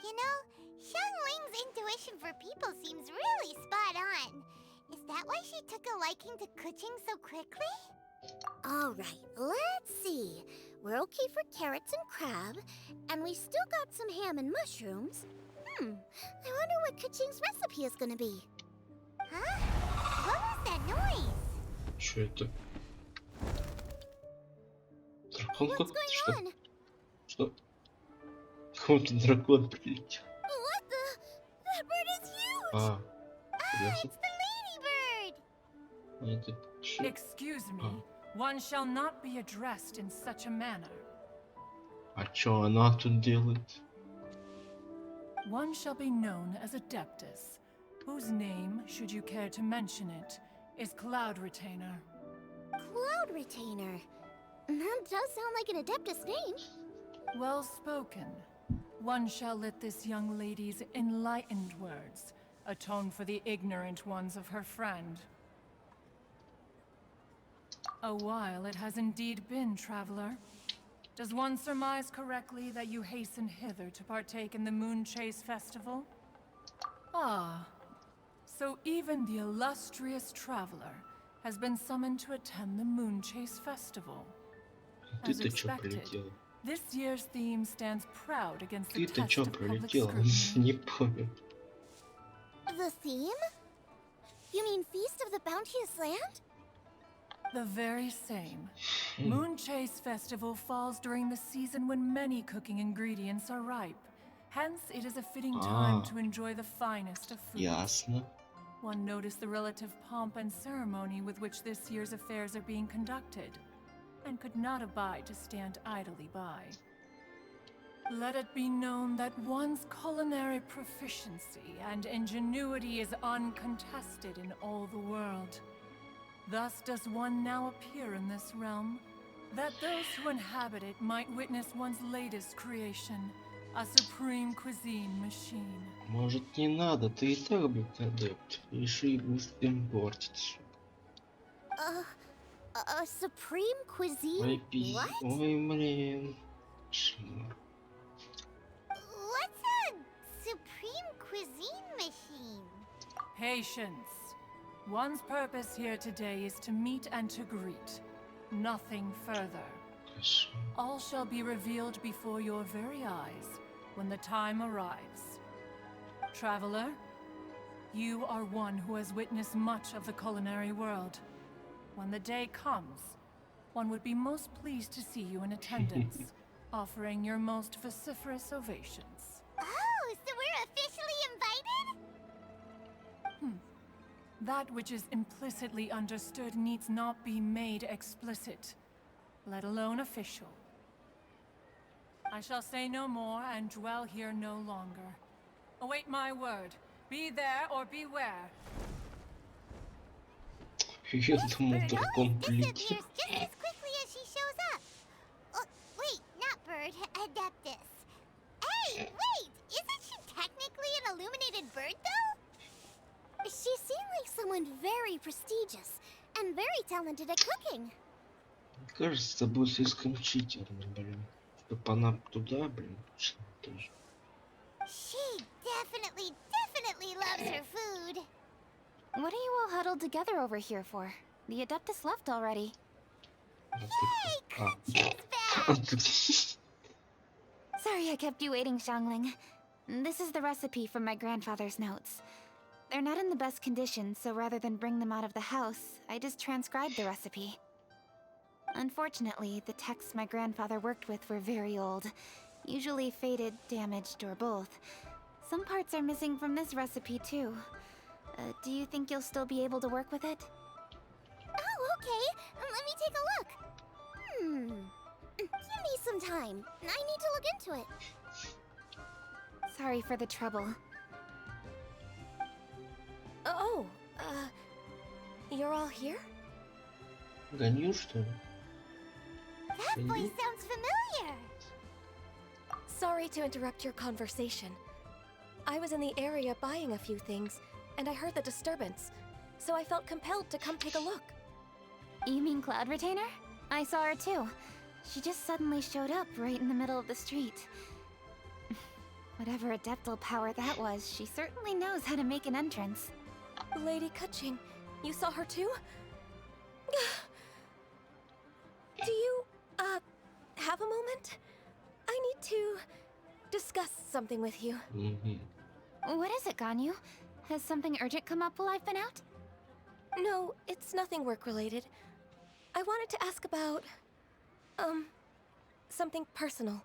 You know, Xiangling's intuition for people seems really spot on. Is that why she took a liking to cooking so quickly? Alright, let's see. We're okay for carrots and crab, and we still got some ham and mushrooms. I wonder what Kaching's recipe is gonna be. Huh? What was that noise? Что это? Дракон What's какой-то, going что? on? Что? Какой-то дракон прилетел. What the? That bird is huge! А, It's ясно. the ladybird! Это чё? Excuse me, one shall not be addressed in such a manner. А чё она тут делает? One shall be known as Adeptus, whose name, should you care to mention it, is Cloud Retainer. Cloud Retainer. That does sound like an Adeptus name. Well spoken. One shall let this young lady's enlightened words atone for the ignorant ones of her friend. A while it has indeed been, traveler. Does one surmise correctly that you hasten hither to partake in the Moon Chase Festival? Ah, so even the illustrious traveler has been summoned to attend the Moon Chase Festival. As Ты-то чё expected, прилетела? this year's theme stands proud against the Ты-то test чё of public прилетела? scrutiny. Не понял. The theme? You mean Feast of the Bounteous Land? The very same. Moon Chase Festival falls during the season when many cooking ingredients are ripe. Hence, it is a fitting time to enjoy the finest of food. Ясно. One noticed the relative pomp and ceremony with which this year's affairs are being conducted, and could not abide to stand idly by. Let it be known that one's culinary proficiency and ingenuity is uncontested in all the world. Thus does one now appear in this realm, that those who inhabit it might witness one's latest creation, a supreme cuisine machine. Может, не надо, ты и так, блин, адепт. Реши быстро портить. A supreme cuisine? Ой, What? Ой, блин. Кошмар. What's a supreme cuisine machine? Patience. One's purpose here today is to meet and to greet. Nothing further. Кошмар. All shall be revealed before your very eyes when the time arrives. Traveler, you are one who has witnessed much of the culinary world. When the day comes, one would be most pleased to see you in attendance, offering your most vociferous ovations. Oh, so we're officially invited? That which is implicitly understood needs not be made explicit, let alone official. I shall say no more and dwell here no longer. Await my word. Be there or beware. Я думал, Bird дракон always прилетел. disappears just as quickly as she shows up. Oh, wait, not bird, Adeptus. Hey, wait! Isn't she technically an illuminated bird, though? She seemed like someone very prestigious and very talented at cooking. Кажется, будет слишком читерно, блин. Чтоб она туда, блин, шла тоже. She definitely loves her food. What are you all huddled together over here for? The Adeptus left already. She's back! Sorry I kept you waiting, Xiangling. This is the recipe from my grandfather's notes. They're not in the best condition, so rather than bring them out of the house, I just transcribed the recipe. Unfortunately, the texts my grandfather worked with were very old, usually faded, damaged, or both. Some parts are missing from this recipe, too. Do you think you'll still be able to work with it? Oh, okay. Let me take a look. Give me some time. I need to look into it. Sorry for the trouble. Oh, you're all here? Гоню, что ли? That voice sounds familiar. Sorry to interrupt your conversation. I was in the area buying a few things, and I heard the disturbance, so I felt compelled to come take a look. You mean Cloud Retainer? I saw her too. She just suddenly showed up right in the middle of the street. Whatever adeptal power that was, she certainly knows how to make an entrance. Lady Kaching, you saw her too? Do you, have a moment? I need to discuss something with you. What is it, Ganyu? Has something urgent come up while I've been out? No, it's nothing work-related. I wanted to ask about, something personal.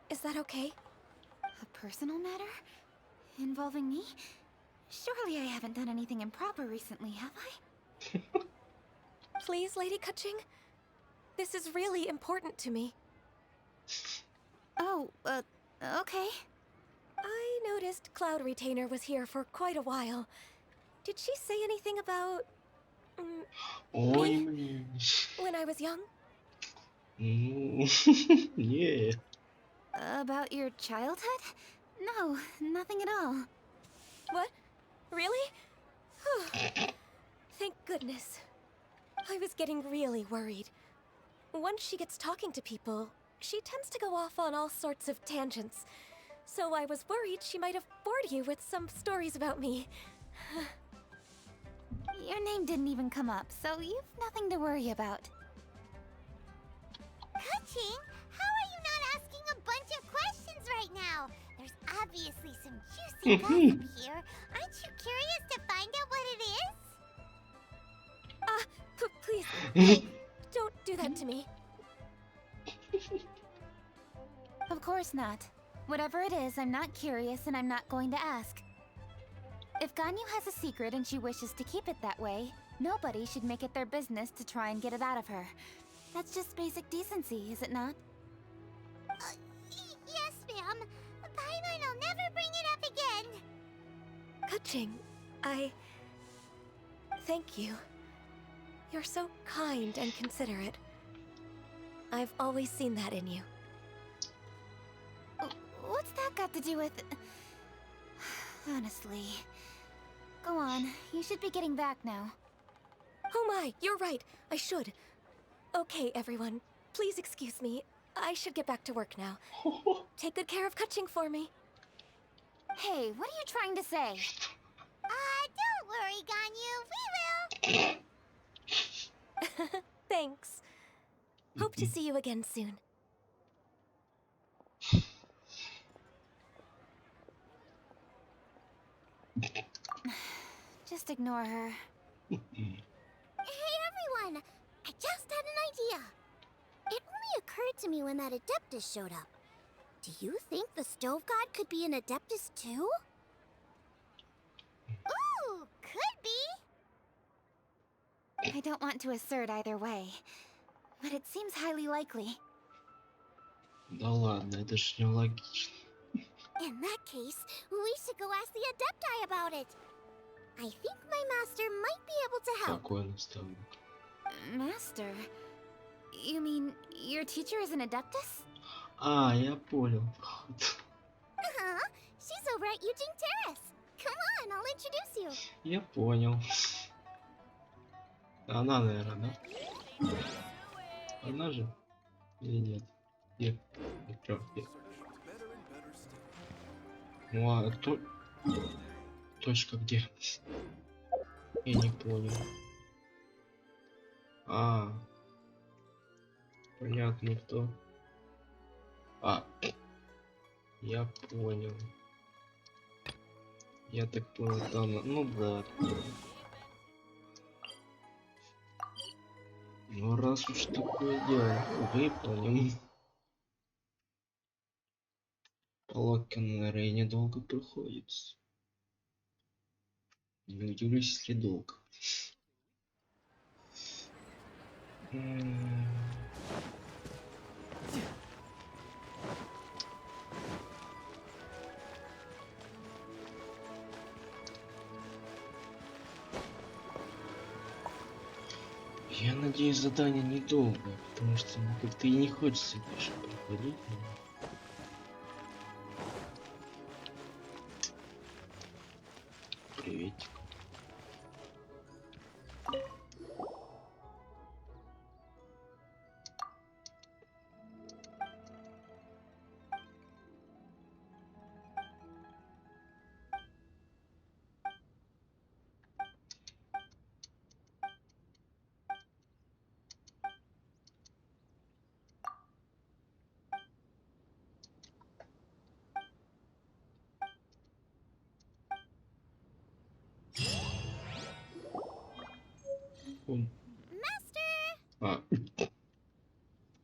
Is that okay? A personal matter? Involving me? Surely I haven't done anything improper recently, have I? Please, Lady Kaching? This is really important to me. Oh, okay. I noticed Cloud Retainer was here for quite a while. Did she say anything about... Ой, me блин. when I was young? Ну, yeah. About your childhood? No, nothing at all. What? Really? Thank goodness. I was getting really worried. Once she gets talking to people, she tends to go off on all sorts of tangents. So I was worried she might have bored you with some stories about me. Your name didn't even come up, so you've nothing to worry about. Kaching, how are you not asking a bunch of questions right now? There's obviously some juicy gossip here. Aren't you curious to find out what it is? Please, hey, don't do that to me. Of course not. Whatever it is, I'm not curious and I'm not going to ask. If Ganyu has a secret and she wishes to keep it that way, nobody should make it their business to try and get it out of her. That's just basic decency, is it not? Yes, ma'am. Paimon will never bring it up again. Kaching, thank you. You're so kind and considerate. I've always seen that in you. What's that got to do with... Honestly... Go on, you should be getting back now. Oh my, you're right. I should. Okay, everyone. Please excuse me. I should get back to work now. Take good care of Kaching for me. Hey, what are you trying to say? Don't worry, Ganyu. We will. Thanks. Hope to see you again soon. Just ignore her. Hey everyone! I just had an idea. It only occurred to me when that Adeptus showed up. Do you think the Stove God could be an Adeptus too? Ooh, could be. I don't want to assert either way, but it seems highly likely. Да ладно, это ж нелогично. In that case, we should go ask the Adepti about it. I think my master might be able to help. Какой наставник? Master? You mean your teacher is an Adeptus? А, я понял. She's over at Eugene Terrace. Come on, I'll introduce you. Я понял. Она, наверное, да? Она же? Или нет? Нет, не прав, нет. Ну а то... Точка где? Я не понял. А, понятно кто. А, я понял. Я так понял, там, ну да. Ну раз уж такое дело, выполним. Полоки на Рейне долго приходится. Не удивлюсь, если долго. Я надеюсь, задание недолгое, потому что как-то и не хочется больше проходить. Приветик. Он. А.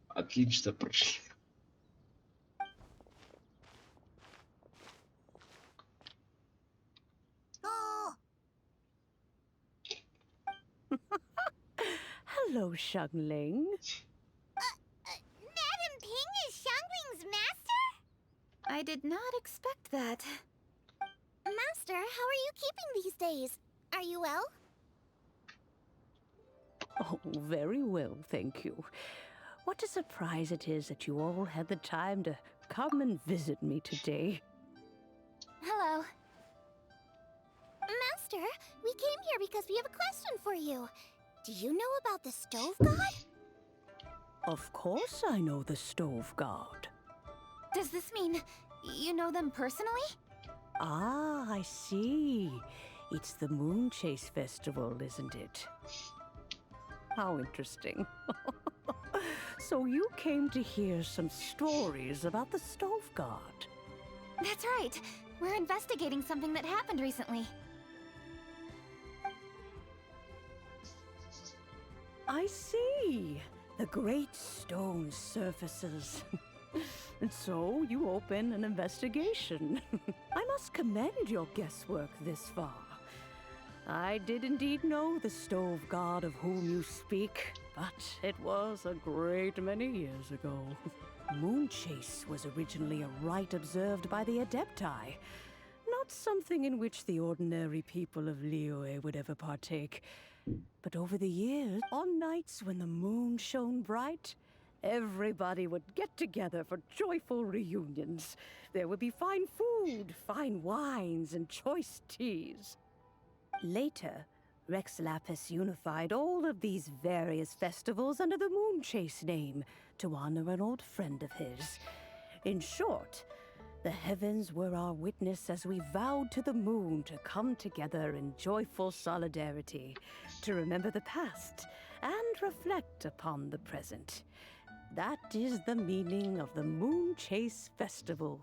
Отлично прошли. Hello, Xiangling. Madam Ping is Xiangling's master? I did not expect that. Master, how are you keeping these days? Are you well? Oh, very well, thank you. What a surprise it is that you all had the time to come and visit me today. Hello. Master, we came here because we have a question for you. Do you know about the Stove God? Of course I know the Stove God. Does this mean you know them personally? Ah, I see. It's the Moon Chase Festival, isn't it? How interesting. So you came to hear some stories about the Stove God. That's right. We're investigating something that happened recently. I see. The great stone surfaces. And so you open an investigation. I must commend your guesswork this far. I did indeed know the Stove God of whom you speak, but it was a great many years ago. Moon Chase was originally a rite observed by the Adepti, not something in which the ordinary people of Liyue would ever partake. But over the years, on nights when the moon shone bright, everybody would get together for joyful reunions. There would be fine food, fine wines, and choice teas. Later, Rex Lapis unified all of these various festivals under the Moon Chase name to honor an old friend of his. In short, the heavens were our witness as we vowed to the moon to come together in joyful solidarity, to remember the past and reflect upon the present. That is the meaning of the Moon Chase Festival.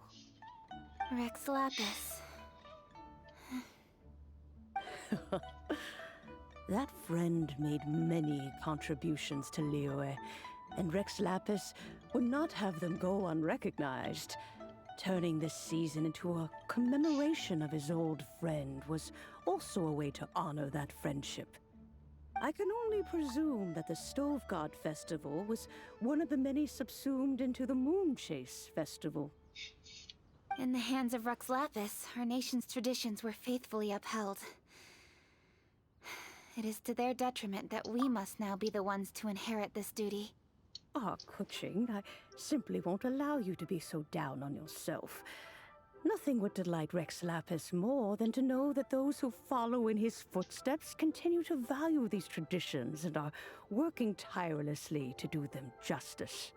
Rex Lapis. That friend made many contributions to Liyue, and Rex Lapis would not have them go unrecognized. Turning this season into a commemoration of his old friend was also a way to honor that friendship. I can only presume that the Stove God Festival was one of the many subsumed into the Moon Chase Festival. In the hands of Rex Lapis, our nation's traditions were faithfully upheld. It is to their detriment that we must now be the ones to inherit this duty. Ah, Kuching, I simply won't allow you to be so down on yourself. Nothing would delight Rex Lapis more than to know that those who follow in his footsteps continue to value these traditions and are working tirelessly to do them justice.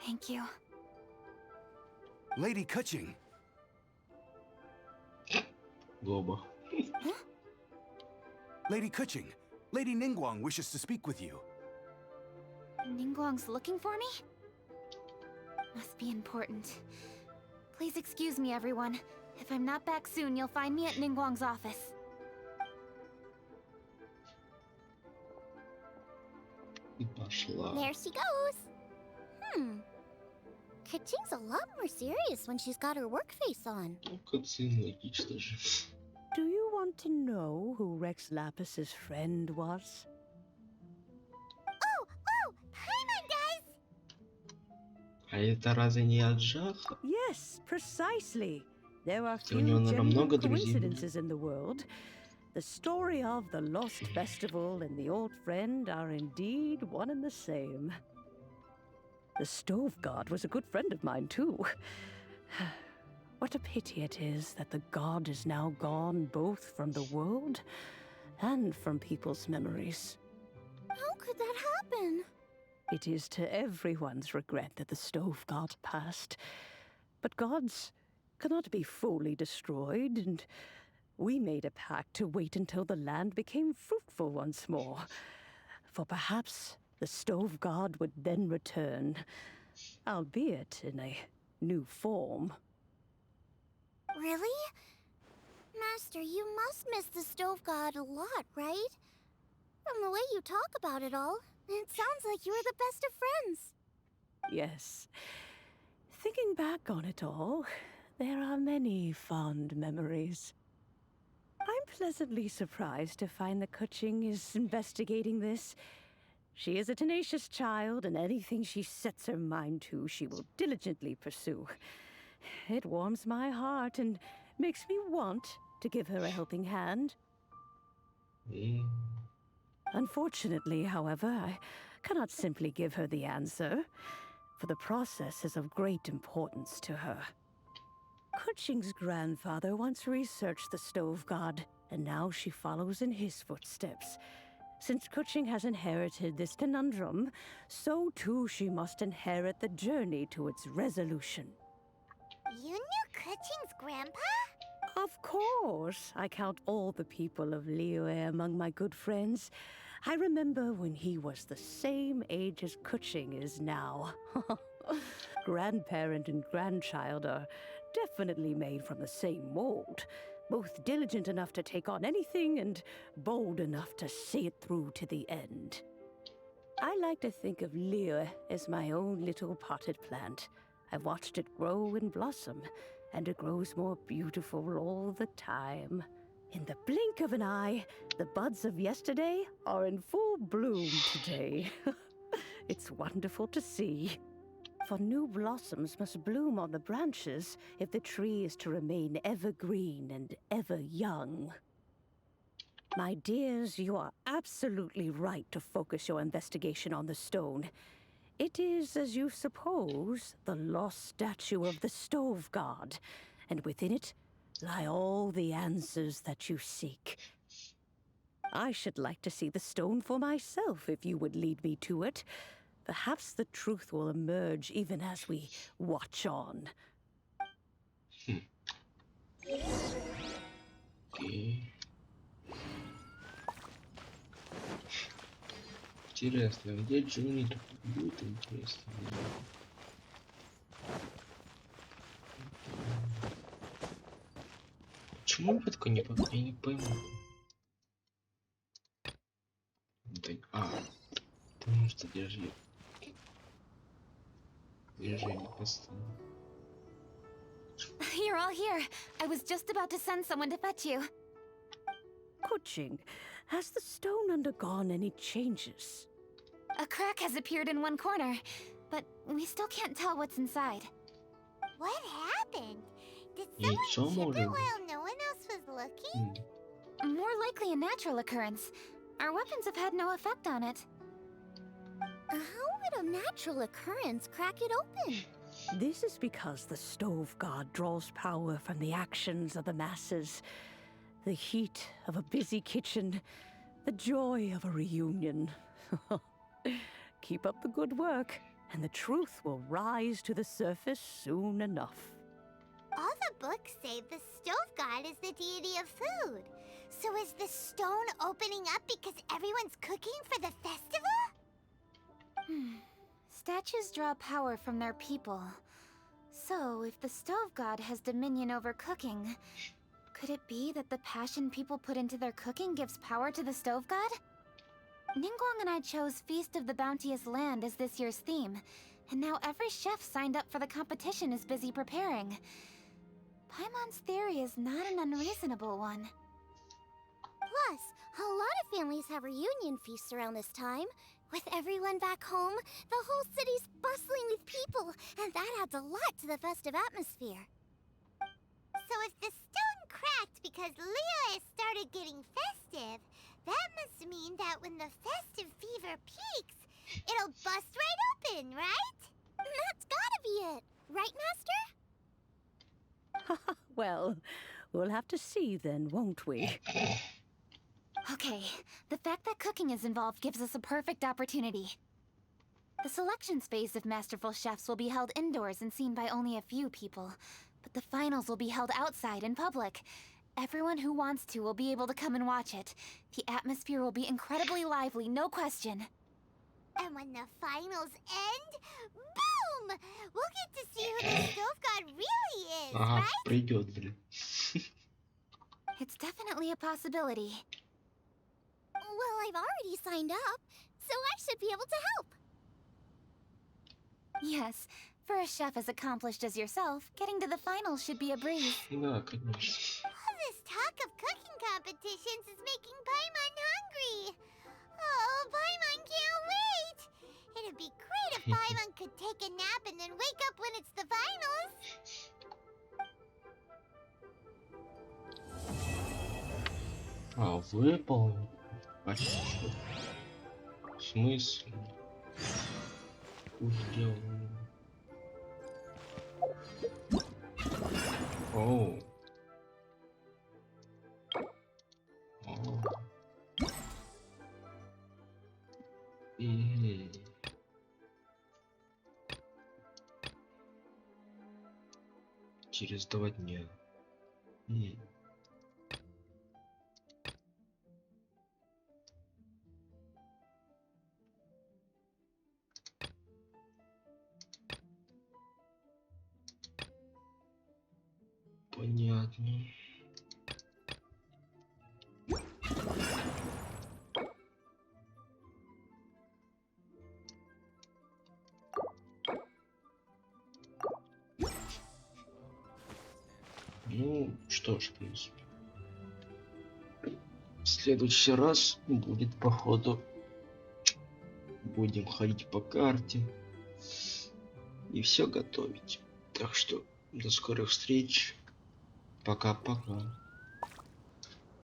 Thank you. Lady Kuching. Гоба. Lady Kuching, Lady Ningguang wishes to speak with you. Ningguang's looking for me? Must be important. Please excuse me, everyone. If I'm not back soon, you'll find me at Ningguang's office. И пошла. There she goes. Kaching's a lot more serious when she's got her work face on. Ну, катсцен логично же. Do you want to know who Rex Lapis's friend was? Oh, Paimon does! А это разве не от Жаха? Yes, precisely. There are У него, few наверное, genuine много друзей было. coincidences in the world. The story of the Lost Festival and the old friend are indeed one and the same. The Stove God was a good friend of mine, too. What a pity it is that the god is now gone both from the world and from people's memories. How could that happen? It is to everyone's regret that the Stove God passed. But gods cannot be fully destroyed, and we made a pact to wait until the land became fruitful once more. For perhaps the Stove God would then return, albeit in a new form. Really? Master, you must miss the Stove God a lot, right? From the way you talk about it all, it sounds like you were the best of friends. Yes. Thinking back on it all, there are many fond memories. I'm pleasantly surprised to find that Kuching is investigating this. She is a tenacious child, and anything she sets her mind to, she will diligently pursue. It warms my heart and makes me want to give her a helping hand. Unfortunately, however, I cannot simply give her the answer, for the process is of great importance to her. Kuching's grandfather once researched the stove god, and now she follows in his footsteps. Since Kuching has inherited this conundrum, so too she must inherit the journey to its resolution. You knew Kuching's grandpa? Of course. I count all the people of Liyue among my good friends. I remember when he was the same age as Kuching is now. Grandparent and grandchild are definitely made from the same mold. Both diligent enough to take on anything and bold enough to see it through to the end. I like to think of Liyue as my own little potted plant. I've watched it grow and blossom, and it grows more beautiful all the time. In the blink of an eye, the buds of yesterday are in full bloom today. It's wonderful to see. For new blossoms must bloom on the branches if the tree is to remain evergreen and ever young. My dears, you are absolutely right to focus your investigation on the stone. It is, as you suppose, the lost statue of the stove god, and within it lie all the answers that you seek. I should like to see the stone for myself if you would lead me to it. Perhaps the truth will emerge even as we watch on. Окей. Интересно, где Джуни тут будет, интересно. Почему ветка не под... Я не пойму. Потому что держи. Держи, не поставлю. You're all here. I was just about to send someone to fetch you. Kuching, has the stone undergone any changes? A crack has appeared in one corner, but we still can't tell what's inside. What happened? Did Яйцо someone chip it может. while no one else was looking? More likely a natural occurrence. Our weapons have had no effect on it. How would a natural occurrence crack it open? This is because the stove god draws power from the actions of the masses. The heat of a busy kitchen, the joy of a reunion. Keep up the good work, and the truth will rise to the surface soon enough. All the books say the stove god is the deity of food. So is the stone opening up because everyone's cooking for the festival? Statues draw power from their people. So, if the stove god has dominion over cooking, could it be that the passion people put into their cooking gives power to the stove god? Ningguang and I chose Feast of the Bounteous Land as this year's theme, and now every chef signed up for the competition is busy preparing. Paimon's theory is not an unreasonable one. Plus, a lot of families have reunion feasts around this time. With everyone back home, the whole city's bustling with people, and that adds a lot to the festive atmosphere. So if the stone cracked because Leo has started getting festive, that must mean that when the festive fever peaks, it'll bust right open, right? That's gotta be it. Right, Master? Well, we'll have to see then, won't we? Okay, the fact that cooking is involved gives us a perfect opportunity. The selections phase of Masterful Chefs will be held indoors and seen by only a few people, but the finals will be held outside in public. Everyone who wants to will be able to come and watch it. The atmosphere will be incredibly lively, no question. And when the finals end, boom! We'll get to see who the stove god really is, Ага, right? придет, блин. It's definitely a possibility. Well, I've already signed up, so I should be able to help. Yes, for a chef as accomplished as yourself, getting to the finals should be a breeze. Да, конечно. All this talk of cooking competitions is making Paimon hungry. Oh, Paimon can't wait! It'd be great if Paimon could take a nap and then wake up when it's the finals. А, выполнил. Почти. В смысле? Сделано. Оу. Оу. Мгм. Через 2 дня. Понятно. Ну, что ж, в принципе. В следующий раз будет, походу, будем ходить по карте и все готовить. Так что до скорых встреч. Пока-пока.